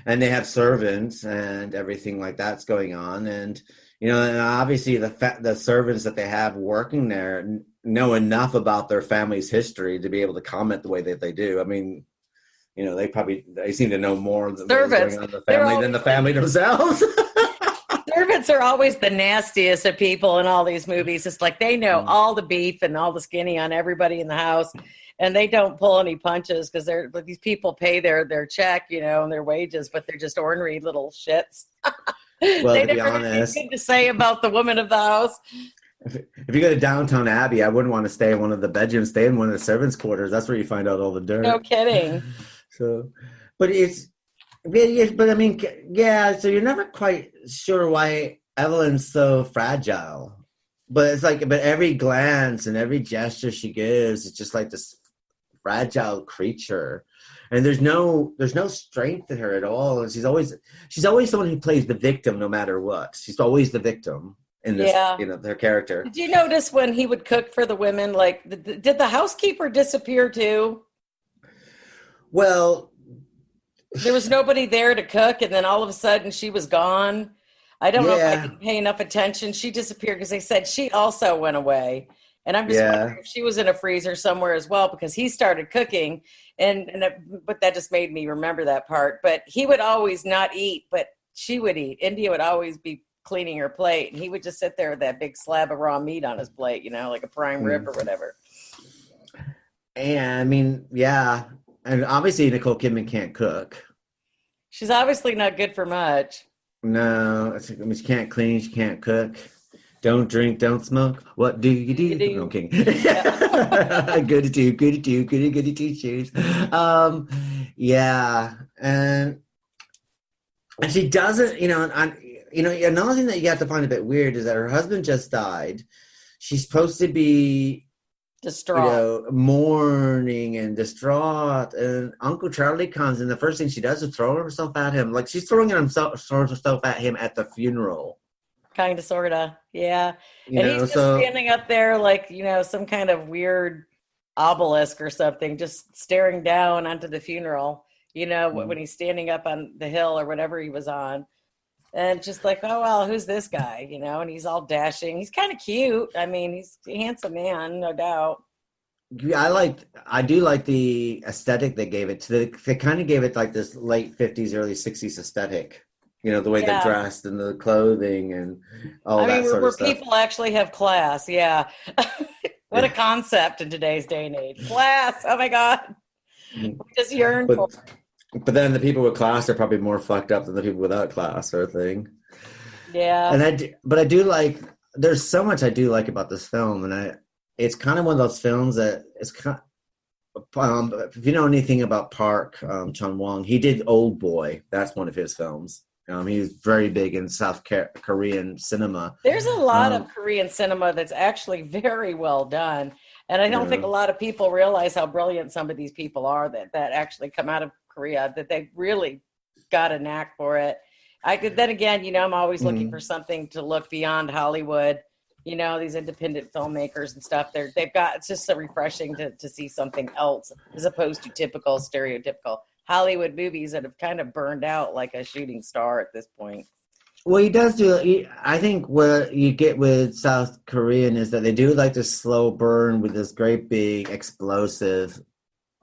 C: And they have servants and everything like that's going on. And, and obviously the servants that they have working there know enough about their family's history to be able to comment the way that they do. I mean, they seem to know more than what's going on in the family than the family themselves.
D: Servants are always the nastiest of people in all these movies. It's like they know all the beef and all the skinny on everybody in the house, and they don't pull any punches because these people pay their check, and their wages, but they're just ornery little shits.
C: Well,
D: they
C: to be
D: never have
C: honest,
D: anything to say about the woman of the house.
C: If you go to Downtown Abbey, I wouldn't want to stay in one of the bedrooms. Stay in one of the servants' quarters. That's where you find out all the dirt.
D: No kidding.
C: So, but I mean, yeah, so you're never quite sure why Evelyn's so fragile. But it's like, but every glance and every gesture she gives, it's just like this fragile creature. And there's no strength to her at all. And she's always someone who plays the victim no matter what. She's always the victim in this, her character.
D: Did you notice when he would cook for the women, like, did the housekeeper disappear too?
C: Well,
D: there was nobody there to cook, and then all of a sudden she was gone. I don't know if I didn't pay enough attention. She disappeared because they said she also went away. And I'm just wondering if she was in a freezer somewhere as well, because he started cooking, but that just made me remember that part. But he would always not eat, but she would eat. India would always be cleaning her plate, and he would just sit there with that big slab of raw meat on his plate, like a prime rib or whatever.
C: And I mean, and obviously Nicole Kidman can't cook.
D: She's obviously not good for much.
C: No, I mean, she can't clean, she can't cook. Don't drink, don't smoke. What do you do? No, I'm kidding. Goody two shoes. And she doesn't, another thing that you have to find a bit weird is that her husband just died. She's supposed to be
D: distraught,
C: mourning and distraught, and Uncle Charlie comes, and the first thing she does is throw herself at him, like she's throwing herself at him at the funeral.
D: Kind of, sort of, yeah. And he's just standing up there like, some kind of weird obelisk or something, just staring down onto the funeral, when he's standing up on the hill or whatever he was on. And just like, oh, well, who's this guy? And he's all dashing. He's kind of cute. I mean, he's a handsome man, no doubt.
C: I do like the aesthetic they gave it. They kind of gave it like this late 50s, early 60s aesthetic. The way they're dressed and the clothing and all that sort of stuff.
D: Where people actually have class, yeah. What a concept in today's day and age. Class, oh my God. We just yearn for it.
C: But then the people with class are probably more fucked up than the people without class, sort of thing.
D: Yeah.
C: But I do like. There's so much I do like about this film, and it's kind of one of those films that it's kind. If you know anything about Park Chan-wook, he did Old Boy. That's one of his films. He was very big in South Korean cinema.
D: There's a lot of Korean cinema that's actually very well done. And I don't think a lot of people realize how brilliant some of these people are that actually come out of Korea, that they really got a knack for it. Then again, I'm always looking for something to look beyond Hollywood. These independent filmmakers and stuff, it's just so refreshing to see something else as opposed to typical, stereotypical Hollywood movies that have kind of burned out like a shooting star at this point.
C: Well, he does I think what you get with South Korean is that they do like this slow burn with this great big explosive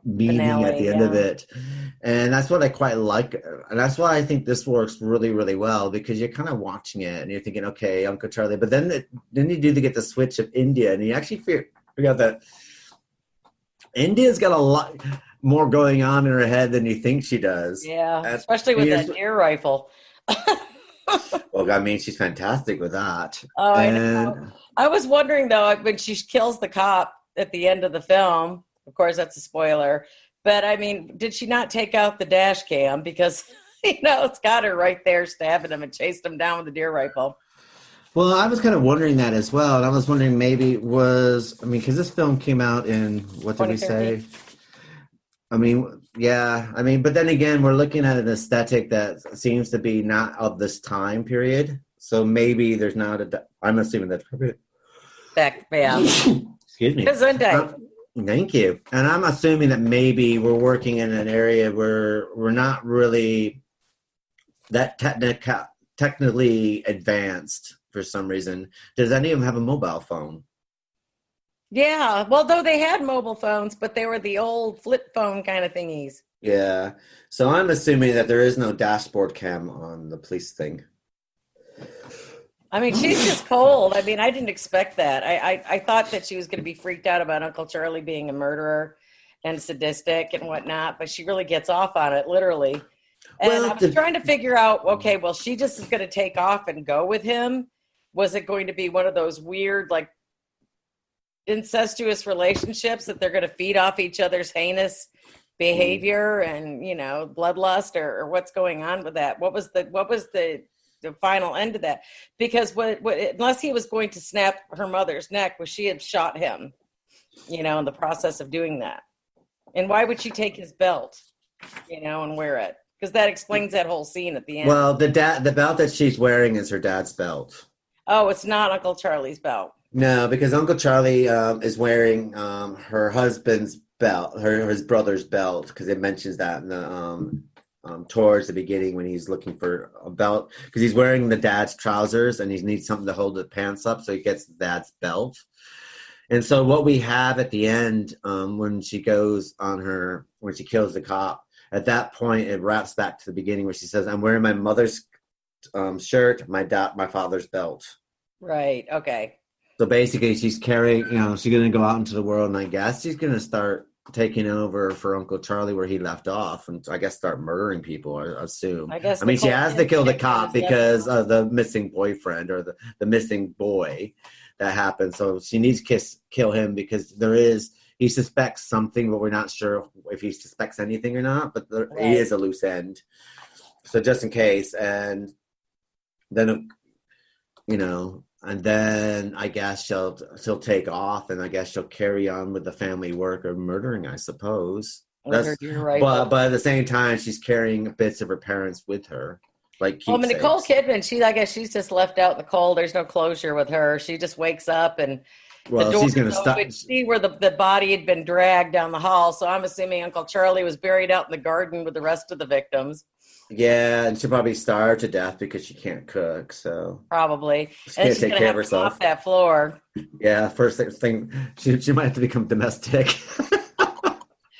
C: meaning finale, at the end of it. And that's what I quite like. And that's why I think this works really, really well, because you're kind of watching it and you're thinking, okay, Uncle Charlie. But then you do get the switch of India, and you actually figure out that India's got a lot more going on in her head than you think she does.
D: Yeah, especially with that deer rifle.
C: Well, I mean, she's fantastic with that.
D: Oh, I know. I was wondering, though, when she kills the cop at the end of the film, of course, that's a spoiler. But, I mean, did she not take out the dash cam? Because, it's got her right there stabbing him and chased him down with the deer rifle.
C: Well, I was kind of wondering that as well. And I was wondering because this film came out in, what did we say? But then again, we're looking at an aesthetic that seems to be not of this time period. So maybe there's not I'm assuming that's appropriate. Excuse me. Thank you. And I'm assuming that maybe we're working in an area where we're not really that technically advanced for some reason. Does any of them have a mobile phone?
D: Yeah. Well, though they had mobile phones, but they were the old flip phone kind of thingies.
C: Yeah. So I'm assuming that there is no dashboard cam on the police thing.
D: I mean, she's just cold. I mean, I didn't expect that. I thought that she was going to be freaked out about Uncle Charlie being a murderer and sadistic and whatnot, but she really gets off on it, literally. And I was trying to figure out, okay, well, she just is going to take off and go with him. Was it going to be one of those weird, like, incestuous relationships that they're going to feed off each other's heinous behavior and, bloodlust or what's going on with that? What was the final end of that? Because unless he was going to snap her mother's neck, she had shot him, in the process of doing that. And why would she take his belt, and wear it? Because that explains that whole scene at the end.
C: Well, the belt that she's wearing is her dad's belt.
D: Oh, it's not Uncle Charlie's belt.
C: No, because Uncle Charlie is wearing her husband's belt, his brother's belt, because it mentions that in the towards the beginning when he's looking for a belt, because he's wearing the dad's trousers and he needs something to hold the pants up, so he gets the dad's belt. And so what we have at the end, when she kills the cop, at that point it wraps back to the beginning where she says, "I'm wearing my mother's shirt, my father's belt."
D: Right. Okay.
C: So basically, she's carrying, she's going to go out into the world, and I guess she's going to start taking over for Uncle Charlie where he left off, and I guess start murdering people, I assume. She has to kill the cop because of the missing boyfriend or the missing boy that happened. So she needs to kill him because he suspects something, but we're not sure if he suspects anything or not, but he is a loose end. So just in case, and then, and then I guess she'll take off, and I guess she'll carry on with the family work of murdering, I suppose. But at the same time, she's carrying bits of her parents with her, like keepsakes.
D: Nicole Kidman, I guess she's just left out in the cold. There's no closure with her. She just wakes up and the door
C: she's going to stop.
D: See where the body had been dragged down the hall. So I'm assuming Uncle Charlie was buried out in the garden with the rest of the victims.
C: Yeah, and she'll probably starve to death because she can't cook. So
D: probably,
C: and she's take care of herself
D: off that floor.
C: Yeah, first thing she might have to become domestic.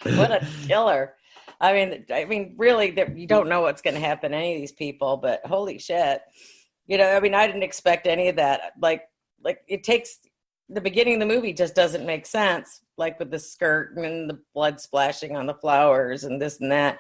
D: What a killer! I mean, really, you don't know what's going to happen to any of these people, but holy shit, I didn't expect any of that. Like it takes the beginning of the movie just doesn't make sense, like with the skirt and the blood splashing on the flowers and this and that.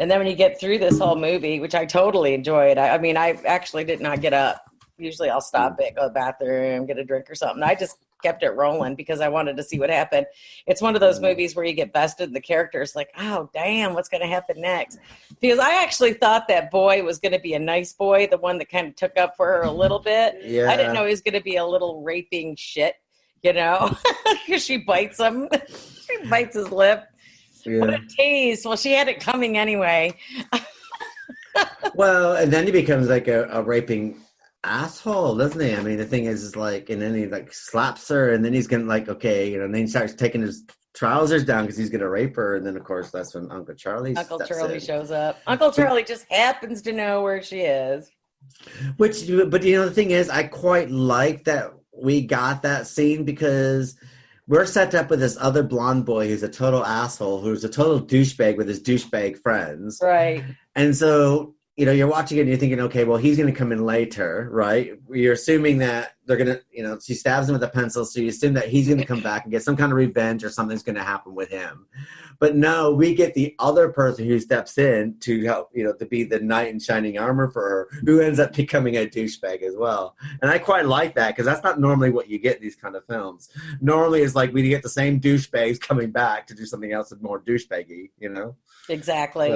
D: And then when you get through this whole movie, which I totally enjoyed, I actually did not get up usually I'll stop it, go to the bathroom, get a drink or something. I just kept it rolling because I wanted to see what happened. It's one of those movies where you get vested in the characters, like, oh, damn, what's going to happen next? Because I actually thought that boy was going to be a nice boy, the one that kind of took up for her a little bit.
C: Yeah.
D: I didn't know he was going to be a little raping shit, because she bites him. She bites his lip. Yeah. What a tease. Well, she had it coming anyway.
C: Well, and then he becomes like a raping asshole, doesn't he? I mean, the thing is like, and then he like slaps her, and then he's gonna like, okay, and then he starts taking his trousers down because he's gonna rape her, and then of course that's when Uncle Charlie
D: shows up. Uncle Charlie just happens to know where she is.
C: But the thing is, I quite like that we got that scene because we're set up with this other blonde boy who's a total asshole, who's a total douchebag with his douchebag friends.
D: Right.
C: And so, you're watching it and you're thinking, okay, well, he's going to come in later, right? You're assuming that they're going to, she stabs him with a pencil, so you assume that he's going to come back and get some kind of revenge or something's going to happen with him. But no, we get the other person who steps in to help, to be the knight in shining armor for her, who ends up becoming a douchebag as well. And I quite like that because that's not normally what you get in these kind of films. Normally it's like we get the same douchebags coming back to do something else that's more douchebaggy,
D: Exactly.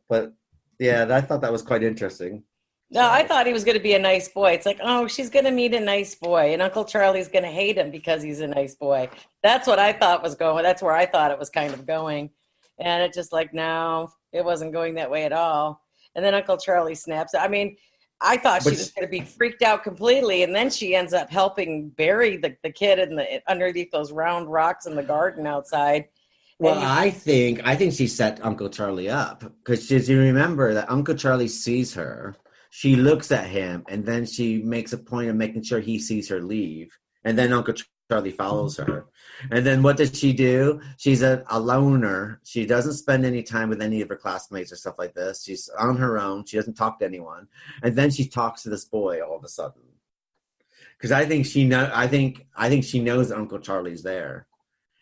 C: But yeah, I thought that was quite interesting.
D: No, I thought he was going to be a nice boy. It's like, oh, she's going to meet a nice boy, and Uncle Charlie's going to hate him because he's a nice boy. That's what I thought was going. That's where I thought it was kind of going. And it just like, no, it wasn't going that way at all. And then Uncle Charlie snaps. I mean, I thought she was going to be freaked out completely, and then she ends up helping bury the kid underneath those round rocks in the garden outside.
C: Well, I think she set Uncle Charlie up because you remember that Uncle Charlie sees her. She looks at him, and then she makes a point of making sure he sees her leave. And then Uncle Charlie follows her. And then what does she do? She's a loner. She doesn't spend any time with any of her classmates or stuff like this. She's on her own. She doesn't talk to anyone. And then she talks to this boy all of a sudden. Because I think she knows that Uncle Charlie's there.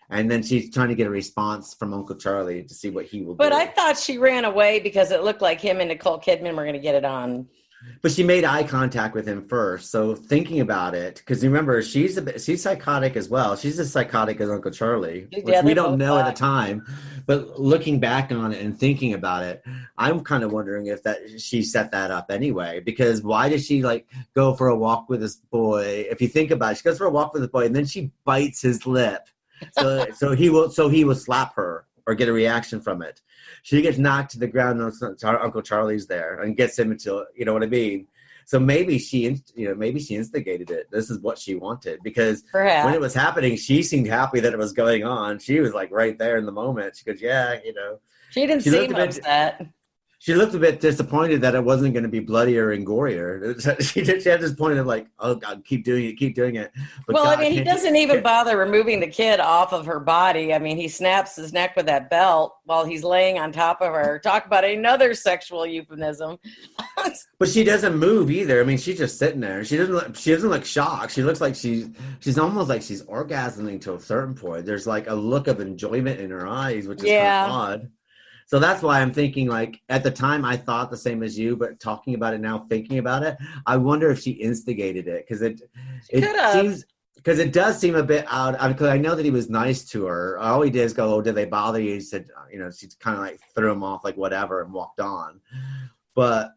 C: And then she's trying to get a response from Uncle Charlie to see what he will do.
D: But I thought she ran away because it looked like him and Nicole Kidman were going to get it on.
C: But she made eye contact with him first. So thinking about it, because remember, she's psychotic as well. She's as psychotic as Uncle Charlie, which we don't know at the time. But looking back on it and thinking about it, I'm kind of wondering if that she set that up anyway. Because why did she go for a walk with this boy? If you think about it, she goes for a walk with this boy and then she bites his lip. So he will slap her or get a reaction from it. She gets knocked to the ground and Uncle Charlie's there and gets him into, you know what I mean? So maybe she instigated it. This is what she wanted because when it was happening, she seemed happy that it was going on. She was right there in the moment. She goes, yeah,
D: She didn't seem upset.
C: She looked a bit disappointed that it wasn't going to be bloodier and gorier. She had this point of oh God, keep doing it. But
D: well,
C: God,
D: he doesn't even bother removing the kid off of her body. I mean, he snaps his neck with that belt while he's laying on top of her. Talk about another sexual euphemism.
C: But she doesn't move either. I mean, she's just sitting there. She doesn't look shocked. She looks like she's almost like she's orgasming to a certain point. There's a look of enjoyment in her eyes, which is kind of odd. So that's why I'm thinking, at the time I thought the same as you, but talking about it now, thinking about it, I wonder if she instigated it because it does seem a bit odd. Because I know that he was nice to her. All he did is go, "Oh, did they bother you?" He said, she kind of threw him off, whatever, and walked on. But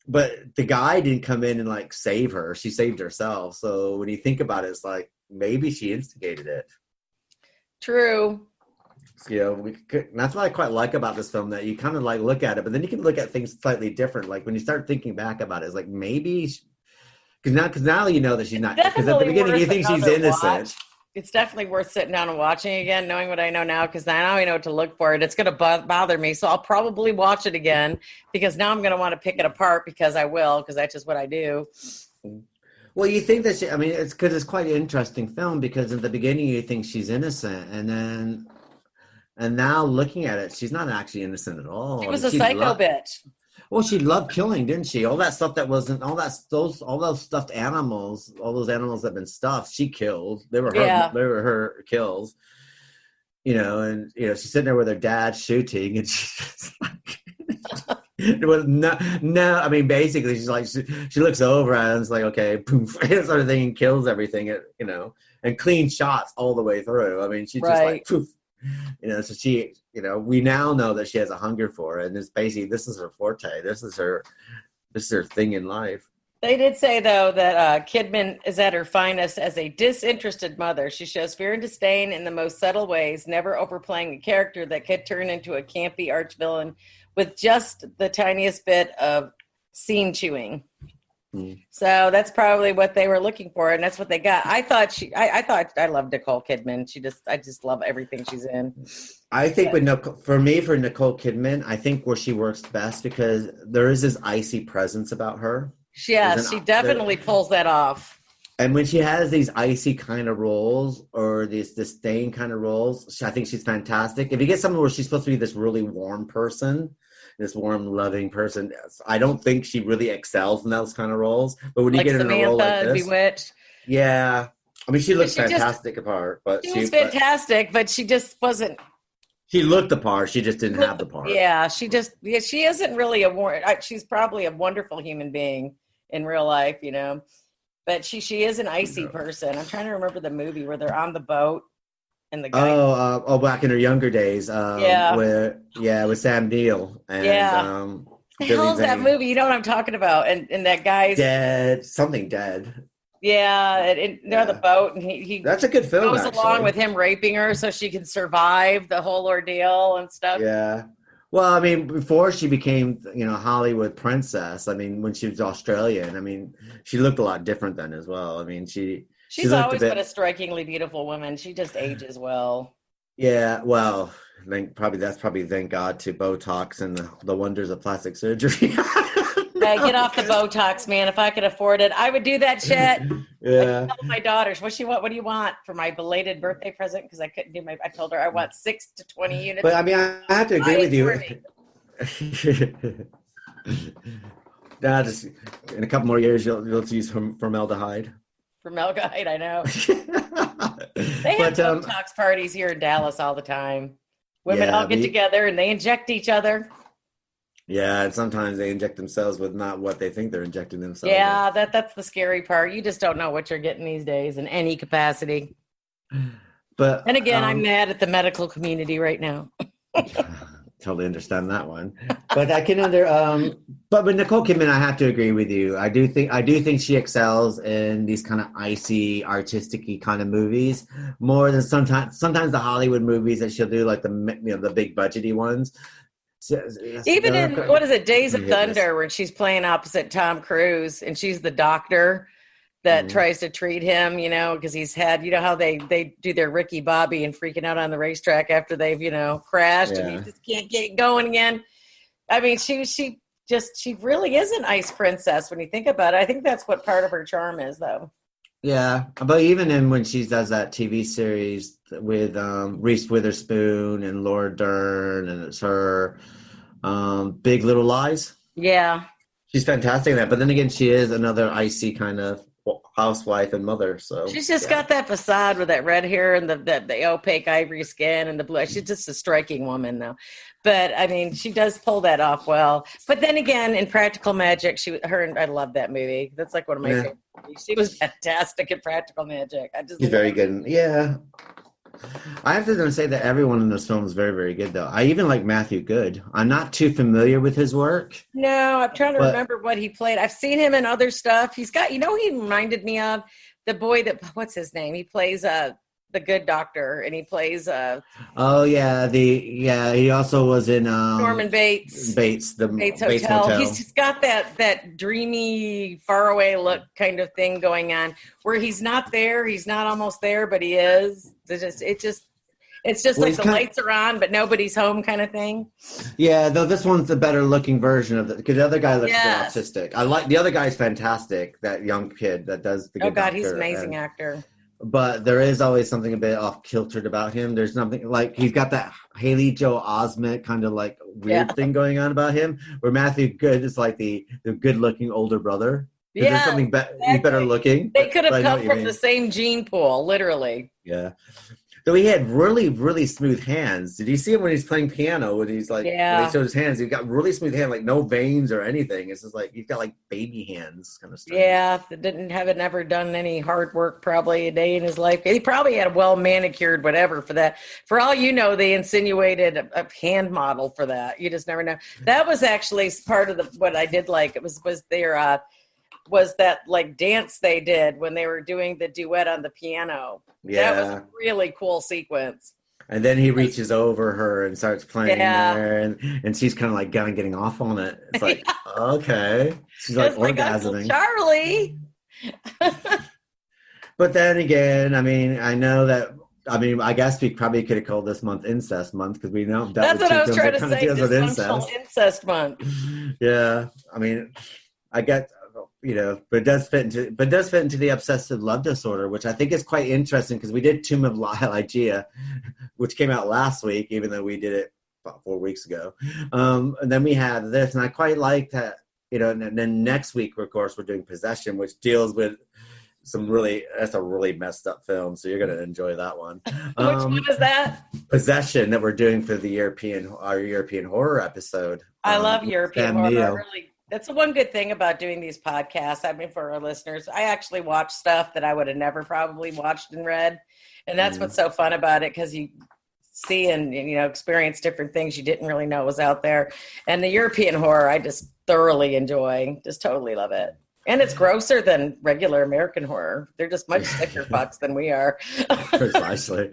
C: the guy didn't come in and save her. She saved herself. So when you think about it, it's maybe she instigated it.
D: True.
C: That's what I quite like about this film, that you kind of look at it, but then you can look at things slightly different. When you start thinking back about it, it's maybe because now you know that she's not. Because at the beginning you think she's innocent.
D: It's definitely worth sitting down and watching again, knowing what I know now, because now I know what to look for. It's going to bother me, so I'll probably watch it again because now I'm going to want to pick it apart because that's just what I do.
C: Well, you think that it's because it's quite an interesting film because in the beginning you think she's innocent, and now looking at it, she's not actually innocent at all.
D: She was a psycho bitch.
C: Well, she loved killing, didn't she? All that stuff that wasn't all those stuffed animals, all those animals that have been stuffed, she killed. They were her kills. And she's sitting there with her dad shooting, and she's Well, no. I mean, basically, she's like she looks over and it's like, okay, poof, sort of thing, and kills everything, you know, and clean shots all the way through. I mean, she's just like, poof, you know. So she, you know, we now know that she has a hunger for it, and it's basically this is her forte. This is her thing in life.
D: They did say, though, that Kidman is at her finest as a disinterested mother. She shows fear and disdain in the most subtle ways, never overplaying a character that could turn into a campy arch-villain with just the tiniest bit of scene chewing. So that's probably what they were looking for, and that's what they got. I love Nicole Kidman. I just love everything she's in.
C: I think for Nicole Kidman, I think where she works best because there is this icy presence about her.
D: Yeah, she definitely pulls that off.
C: And when she has these icy kind of roles or these disdain kind of roles, I think she's fantastic. If you get someone where she's supposed to be this really warm person, this warm, loving person, I don't think she really excels in those kind of roles. But when you get in a role like this,
D: Bewitched.
C: Yeah, I mean, she looks fantastic apart. But
D: she was fantastic, but she just wasn't.
C: She looked the part. She just didn't have the part.
D: Yeah, she isn't really she's probably a wonderful human being in real life, you know, but she is an icy person. I'm trying to remember the movie where they're on the boat and the guy.
C: Back in her younger days. With Sam Neill. And,
D: the hell's that movie? You know what I'm talking about? And that guy's
C: dead.
D: Yeah, they're on the boat, and he
C: that's a good film.
D: Goes along with him raping her so she can survive the whole ordeal and stuff.
C: Yeah. Well, I mean, before she became, you know, Hollywood princess, I mean, when she was Australian, I mean, she looked a lot different then as well. I mean, she's
D: always been a strikingly beautiful woman. She just ages well.
C: Yeah, well, thank God to Botox and the wonders of plastic surgery.
D: Hey, get off the Botox, man. If I could afford it, I would do that shit.
C: Yeah.
D: I told my daughters, what do you want for my belated birthday present? Because I couldn't do I told her I want 6 to 20 units.
C: But I mean, I have to agree with you. Nah, just in a couple more years, you'll use formaldehyde.
D: Formaldehyde, I know. They have Botox parties here in Dallas all the time. Women all get together and they inject each other.
C: Yeah, and sometimes they inject themselves with not what they think they're injecting themselves.
D: Yeah, that's the scary part. You just don't know what you're getting these days in any capacity.
C: But
D: and again, I'm mad at the medical community right now.
C: Totally understand that one. But I can but with Nicole Kidman, I have to agree with you. I do think she excels in these kind of icy, artistic-y kind of movies more than sometimes the Hollywood movies that she'll do, like the big budgety ones.
D: Even in Days of Thunder, where she's playing opposite Tom Cruise and she's the doctor that tries to treat him, you know, because he's had, you know, how they do their Ricky Bobby and freaking out on the racetrack after they've, you know, crashed and he just can't get going again. I mean, she really is an ice princess when you think about it. I think that's what part of her charm is, though.
C: Yeah, but even when she does that TV series with Reese Witherspoon and Laura Dern, and it's her Big Little Lies.
D: Yeah,
C: she's fantastic in that. But then again, she is another icy kind of housewife and mother. So
D: she's just got that facade with that her hair and the opaque ivory skin and the blue. She's just a striking woman, though. But I mean, she does pull that off well. But then again, in Practical Magic, I love that movie. That's like one of my favorite movies. She was fantastic in Practical Magic.
C: She's very good. Yeah. I have to say that everyone in this film is very, very good, though. I even like Matthew Good. I'm not too familiar with his work.
D: No, I'm trying to remember what he played. I've seen him in other stuff. He's got, you know, he reminded me of the boy what's his name? He plays the Good Doctor, and he plays
C: he also was in
D: Norman Bates.
C: Bates Hotel.
D: He's just got that dreamy, faraway look kind of thing going on, where he's not there, he's not almost there, but he is. It's just like the lights are on, but nobody's home kind of thing.
C: Yeah, though this one's the better looking version of it, because the other guy looks autistic. I like the other guy's fantastic. That young kid that does the Good Doctor.
D: He's an amazing actor.
C: But there is always something a bit off kiltered about him. There's nothing like he's got that Haley Joel Osment kind of like weird thing going on about him. Where Matthew Good is like the good looking older brother. There's something he's better looking.
D: They could have come from the same gene pool, literally.
C: Yeah. Though he had really, really smooth hands. Did you see him when he's playing piano? When he's like, when he showed his hands, he's got really smooth hands, like no veins or anything. It's just like he's got like baby hands, kind of stuff.
D: Yeah, haven't ever done any hard work probably a day in his life. He probably had a well manicured whatever for that. For all you know, they insinuated a hand model for that. You just never know. That was actually part of what I did like. It was that like dance they did when they were doing the duet on the piano.
C: Yeah.
D: That was a really cool sequence.
C: And then he reaches over her and starts playing there, and she's kind of like getting off on it. It's like, okay. She's like orgasming.
D: Charlie.
C: But then again, I mean, I guess we probably could have called this month Incest Month because we know
D: that's what I was trying to say. Dysfunctional Incest Month.
C: Yeah, I mean, I get. But it does fit into the obsessive love disorder, which I think is quite interesting because we did Tomb of Lygia, which came out last week, even though we did it about 4 weeks ago. And then we had this, and I quite like that. And then next week, of course, we're doing Possession, which deals with that's a really messed up film. So you're going to enjoy that one.
D: Which one is that?
C: Possession that we're doing for our European horror episode.
D: I love European horror. That's the one good thing about doing these podcasts. I mean, for our listeners, I actually watch stuff that I would have never probably watched and read. And that's what's so fun about it, because you see and experience different things you didn't really know was out there. And the European horror, I just thoroughly enjoy. Just totally love it. And it's grosser than regular American horror. They're just much sicker fucks than we are. Precisely.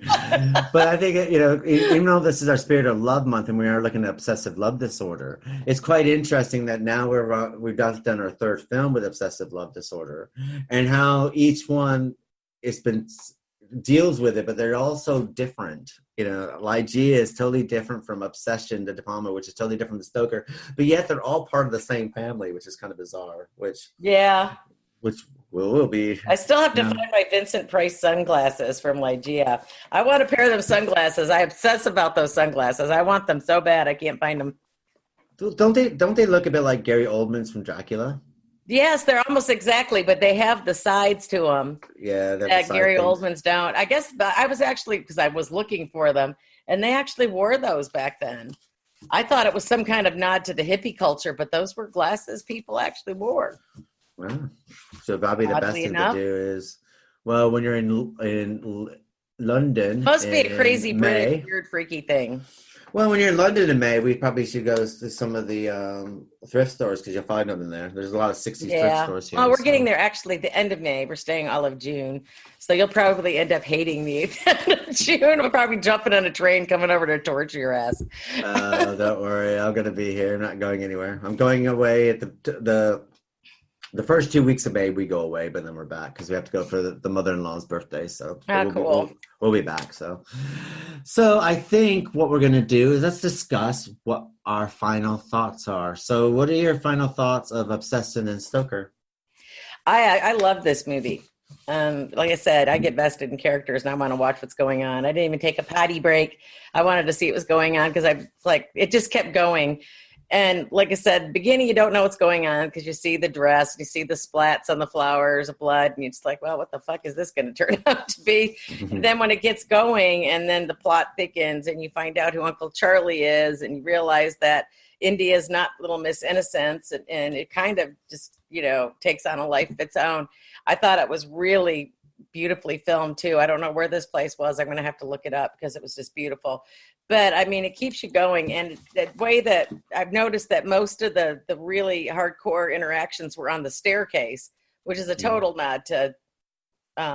C: But I think, even though this is our Spirit of Love month and we are looking at obsessive love disorder, it's quite interesting that now we've done our third film with obsessive love disorder, and how each one deals with it, but they're all so different. Lygia is totally different from Obsession to DePalma, which is totally different from Stoker, but yet they're all part of the same family, which is kind of bizarre. Which will be.
D: I still have to find my Vincent Price sunglasses from Lygia. I want a pair of them sunglasses. I obsess about those sunglasses. I want them so bad. I can't find them.
C: Don't they look a bit like Gary Oldman's from Dracula?
D: Yes, they're almost exactly, but they have the sides to them.
C: Yeah,
D: that Gary Oldman's don't. I guess I was actually, because I was looking for them, and they actually wore those back then. I thought it was some kind of nod to the hippie culture, but those were glasses people actually wore.
C: Wow. So probably the best thing to do is, when you're in London,
D: must be a crazy, British, weird, freaky thing.
C: Well, when you're in London in May, we probably should go to some of the thrift stores, because you'll find them in there. There's a lot of 60s thrift stores here.
D: Well, we're getting there actually the end of May. We're staying all of June. So you'll probably end up hating me at the end of June. We're probably jumping on a train coming over to torture your ass.
C: Don't worry. I'm going to be here. I'm not going anywhere. I'm going away at the first 2 weeks of May. We go away, but then we're back because we have to go for the mother-in-law's birthday. So
D: cool.
C: We'll be back. So I think what we're going to do is let's discuss what our final thoughts are. So what are your final thoughts of Obsession and Stoker?
D: I love this movie. Like I said, I get vested in characters and I want to watch what's going on. I didn't even take a potty break. I wanted to see what was going on because it just kept going. And like I said, beginning, you don't know what's going on because you see the dress, you see the splats on the flowers of blood, and you're just like, well, what the fuck is this going to turn out to be? And then when it gets going and then the plot thickens and you find out who Uncle Charlie is and you realize that India is not Little Miss Innocence, and it kind of just, takes on a life of its own. I thought it was really beautifully filmed too. I don't know where this place was. I'm going to have to look it up because it was just beautiful. But I mean, it keeps you going. And the way that I've noticed that most of the really hardcore interactions were on the staircase, which is a total nod to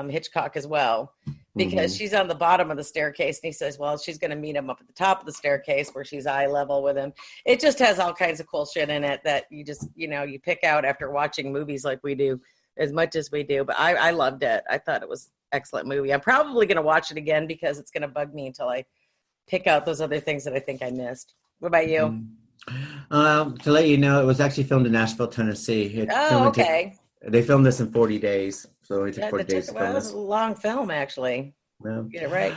D: Hitchcock as well, because she's on the bottom of the staircase and he says, well, she's going to meet him up at the top of the staircase where she's eye level with him. It just has all kinds of cool shit in it that you just, you pick out after watching movies like we do, as much as we do. But I loved it. I thought it was an excellent movie. I'm probably going to watch it again because it's going to bug me until I pick out those other things that I think I missed. What about you?
C: To let you know, it was actually filmed in Nashville, Tennessee.
D: Okay.
C: They filmed this in 40 days. So it only took 40 days to film
D: this. It was a long film, actually.
C: Yeah.
D: Get it right.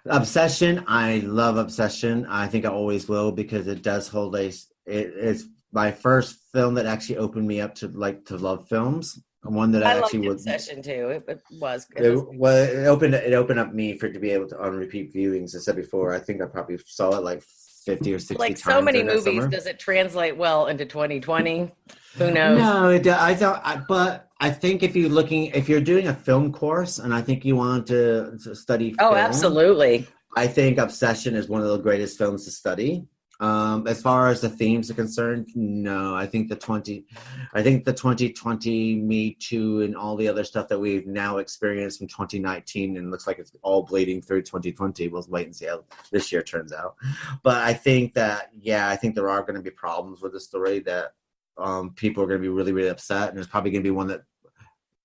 C: Obsession. I love Obsession. I think I always will because it does hold it's my first film that actually opened me up to love films. one that
D: I
C: actually
D: liked
C: was
D: Obsession too. It was good.
C: it opened up me for to be able to on repeat viewings. As I said before, I think I probably saw it like 50 or 60
D: like
C: times.
D: So many movies,
C: summer.
D: does it translate well into 2020? Who knows?
C: No, I don't. But I think if you're doing a film course, and I think you want to study film,
D: absolutely.
C: I think Obsession is one of the greatest films to study. As far as the themes are concerned, no. I think the 2020 Me Too and all the other stuff that we've now experienced from 2019 and looks like it's all bleeding through 2020. We'll wait and see how this year turns out. But I think that, I think there are going to be problems with the story that people are going to be really, really upset, and there's probably going to be one that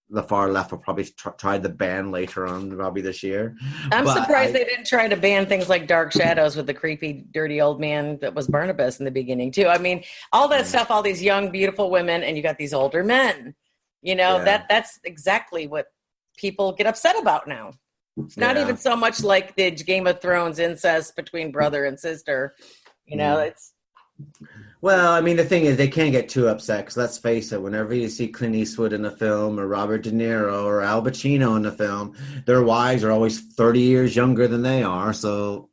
C: the far left will probably try to ban later on, probably this year.
D: I'm surprised they didn't try to ban things like Dark Shadows with the creepy, dirty old man that was Barnabas in the beginning, too. I mean, all that stuff, all these young, beautiful women, and you got these older men. You know, that's exactly what people get upset about now. It's not even so much like the Game of Thrones incest between brother and sister. You know, it's...
C: Well, I mean, the thing is, they can't get too upset, because let's face it, whenever you see Clint Eastwood in a film, or Robert De Niro, or Al Pacino in a film, their wives are always 30 years younger than they are, so...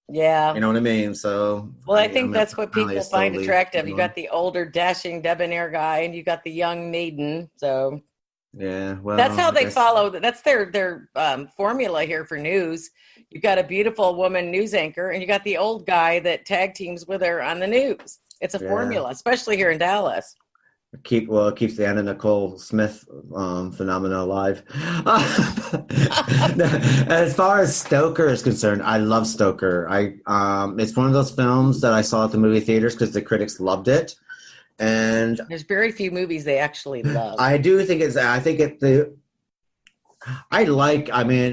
D: Yeah.
C: You know what I mean? So...
D: Well, I think that's what people find attractive. You got the older, dashing, debonair guy, and you got the young maiden, so...
C: Yeah, well...
D: That's how they follow... That's their formula here for news. You got a beautiful woman news anchor, and you got the old guy that tag teams with her on the news. It's a formula, especially here in Dallas.
C: It keeps the Anna Nicole Smith phenomena alive. As far as Stoker is concerned, I love Stoker. It's one of those films that I saw at the movie theaters because the critics loved it, and
D: there's very few movies they actually love.
C: I do think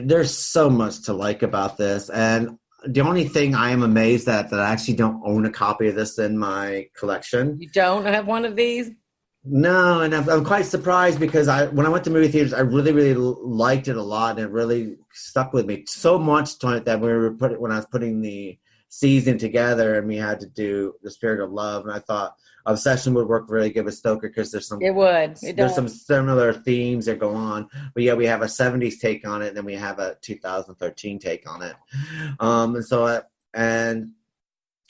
C: there's so much to like about this, and the only thing I am amazed at that I actually don't own a copy of this in my collection.
D: You don't have one of these?
C: No, and I'm quite surprised because when I went to movie theaters, I really, really liked it a lot, and it really stuck with me so much to it that when I was putting the season together and we had to do The Spirit of Love, and I thought Obsession would work really good with Stoker because there's some similar themes that go on, but we have a 70s take on it, and then we have a 2013 take on it, and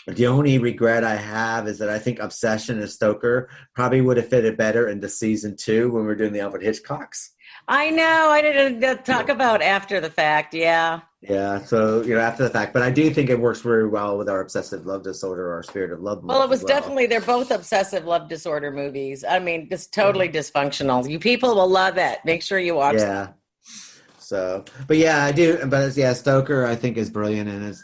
C: the only regret I have is that I think Obsession and Stoker probably would have fitted better into season 2 when we're doing the Alfred Hitchcocks.
D: I know. I didn't talk about after the fact. Yeah.
C: Yeah. So, after the fact, but I do think it works very well with our obsessive love disorder or our Spirit of Love.
D: Well, it was definitely, they're both obsessive love disorder movies. I mean, it's totally dysfunctional. You people will love it. Make sure you watch them.
C: So, but I do. But Stoker, I think, is brilliant. And it's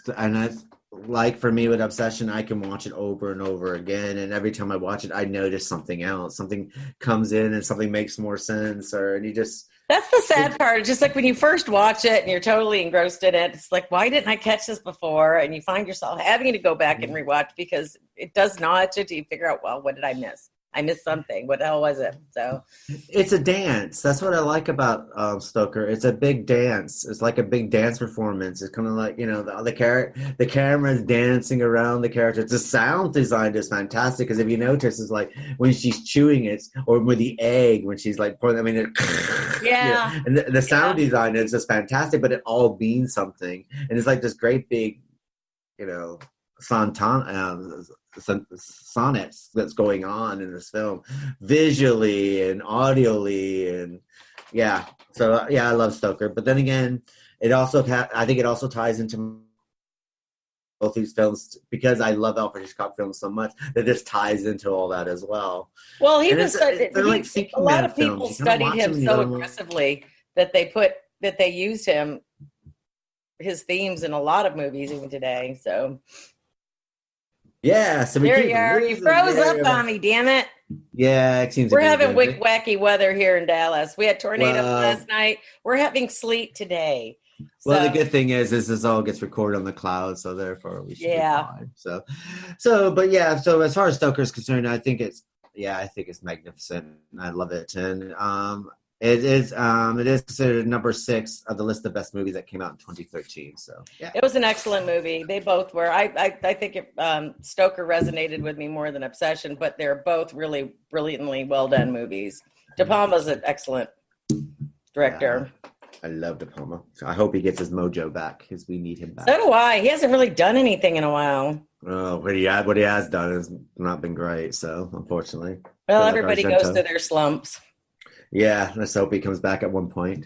C: like for me with Obsession, I can watch it over and over again, and every time I watch it, I notice something else. Something comes in, and something makes more sense,
D: That's the sad part. It's just like when you first watch it and you're totally engrossed in it, it's like, why didn't I catch this before? And you find yourself having to go back and rewatch because it does not until you figure out, well, what did I miss? I missed something. What the hell was it? So
C: it's a dance. That's what I like about Stoker. It's a big dance. It's like a big dance performance. It's kind of like, the camera is dancing around the character. The sound design is fantastic because if you notice, it's like when she's chewing it, or with the egg when she's like pouring. I mean, and the sound design is just fantastic, but it all means something, and it's like this great big, sonnets that's going on in this film, visually and audioly, and I love Stoker. But then again, I think it also ties into both these films because I love Alfred Hitchcock films so much that this ties into all that as well.
D: Well, a lot of people studied him so aggressively that they used his themes in a lot of movies even today. So.
C: Yeah, so
D: there you are. You froze up on me, damn it.
C: Yeah, it seems
D: we're having wacky weather here in Dallas. We had tornadoes last night. We're having sleet today.
C: Well, the good thing is this all gets recorded on the cloud, so therefore we should be fine. So as far as Stoker is concerned, I think it's magnificent. I love it, and it is considered number 6 of the list of best movies that came out in 2013. So
D: it was an excellent movie. They both were. I think Stoker resonated with me more than Obsession, but they're both really brilliantly well done movies. DePalma's an excellent director.
C: Yeah, I love DePalma. So I hope he gets his mojo back because we need him back.
D: So do I. He hasn't really done anything in a while.
C: What he has done has not been great. So unfortunately,
D: well, everybody goes through their slumps.
C: Yeah, let's hope he comes back at one point.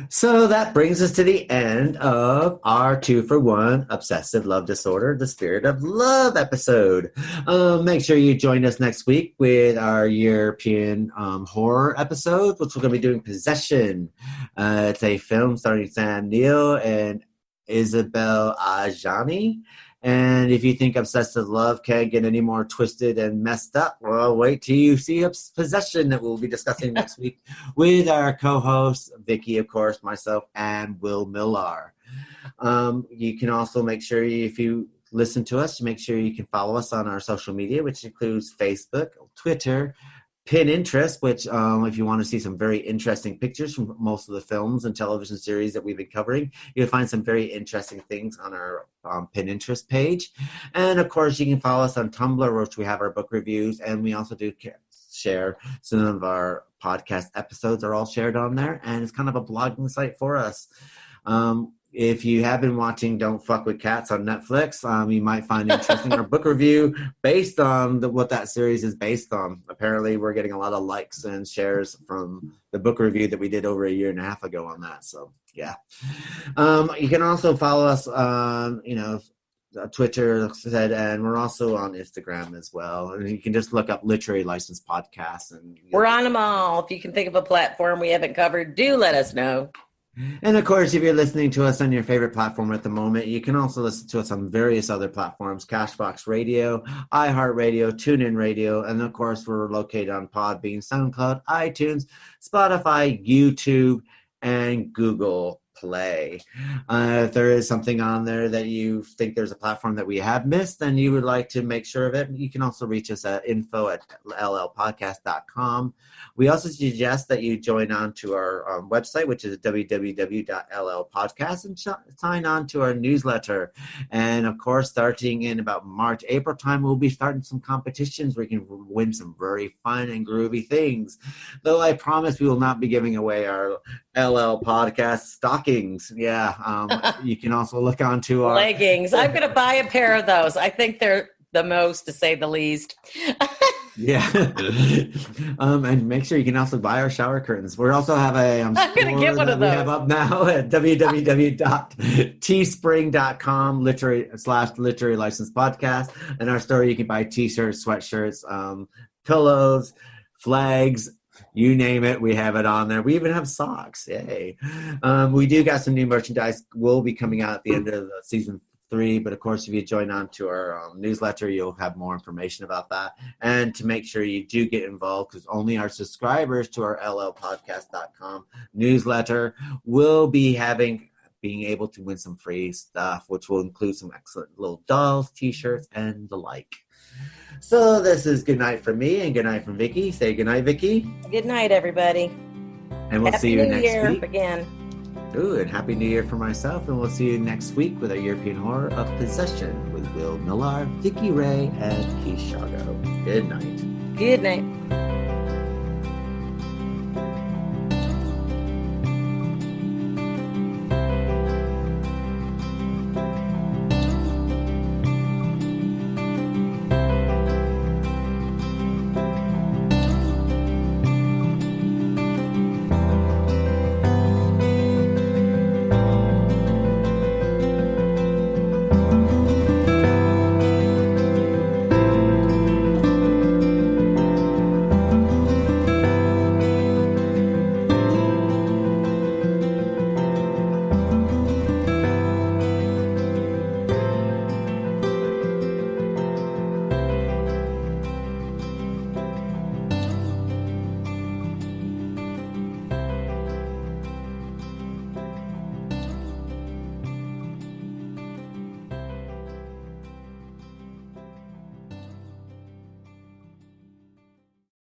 C: So that brings us to the end of our 2-for-1 Obsessive Love Disorder, The Spirit of Love episode. Make sure you join us next week with our European horror episode, which we're going to be doing Possession. It's a film starring Sam Neill and Isabelle Adjani. And if you think obsessive love can't get any more twisted and messed up, well, wait till you see Possession that we'll be discussing next week with our co-hosts, Vicky, of course, myself, and Will Millar. You can also make sure if you listen to us, make sure you can follow us on our social media, which includes Facebook, Twitter, Pinterest, which if you want to see some very interesting pictures from most of the films and television series that we've been covering, you'll find some very interesting things on our Pinterest page. And of course, you can follow us on Tumblr, which we have our book reviews, and we also do share some of our podcast episodes are all shared on there, and it's kind of a blogging site for us. If you have been watching Don't Fuck with Cats on Netflix, you might find interesting our book review based on what that series is based on. Apparently, we're getting a lot of likes and shares from the book review that we did over a year and a half ago on that. So, yeah. You can also follow us on, Twitter, like I said, and we're also on Instagram as well. And you can just look up Literary License Podcast. And
D: we're on them all. If you can think of a platform we haven't covered, do let us know.
C: And of course, if you're listening to us on your favorite platform at the moment, you can also listen to us on various other platforms, Cashbox Radio, iHeartRadio, TuneIn Radio, and of course, we're located on Podbean, SoundCloud, iTunes, Spotify, YouTube, and Google Play. If there is something on there that you think there's a platform that we have missed and you would like to make sure of it, you can also reach us at info@llpodcast.com. We also suggest that you join on to our website, which is www.llpodcast, and sign on to our newsletter. And of course, starting in about March, April time, we'll be starting some competitions where you can win some very fun and groovy things. Though I promise we will not be giving away our LL Podcast stockings. Yeah, you can also look onto our
D: leggings. I'm going to buy a pair of those. I think they're the most, to say the least.
C: Yeah. And make sure you can also buy our shower curtains. We also have a
D: I'm going to get one of those.
C: We have up now at www.teespring.com /literary license podcast. And our store, you can buy t-shirts, sweatshirts, pillows, flags, you name it, we have it on there. We even have socks. Yay. We do got some new merchandise will be coming out at the end of season 3, but of course, if you join on to our newsletter, you'll have more information about that. And to make sure you do get involved, because only our subscribers to our llpodcast.com newsletter will be being able to win some free stuff, which will include some excellent little dolls, t-shirts, and the like. So this is good night from me and good night from Vicky. Say good night, Vicky.
D: Good night, everybody.
C: And we'll see you
D: New
C: next
D: Year
C: week
D: again.
C: Ooh, and Happy New Year for myself. And we'll see you next week with our European horror of Possession with Will Millar, Vicky Ray, and Keith Shago. Good night.
D: Good night.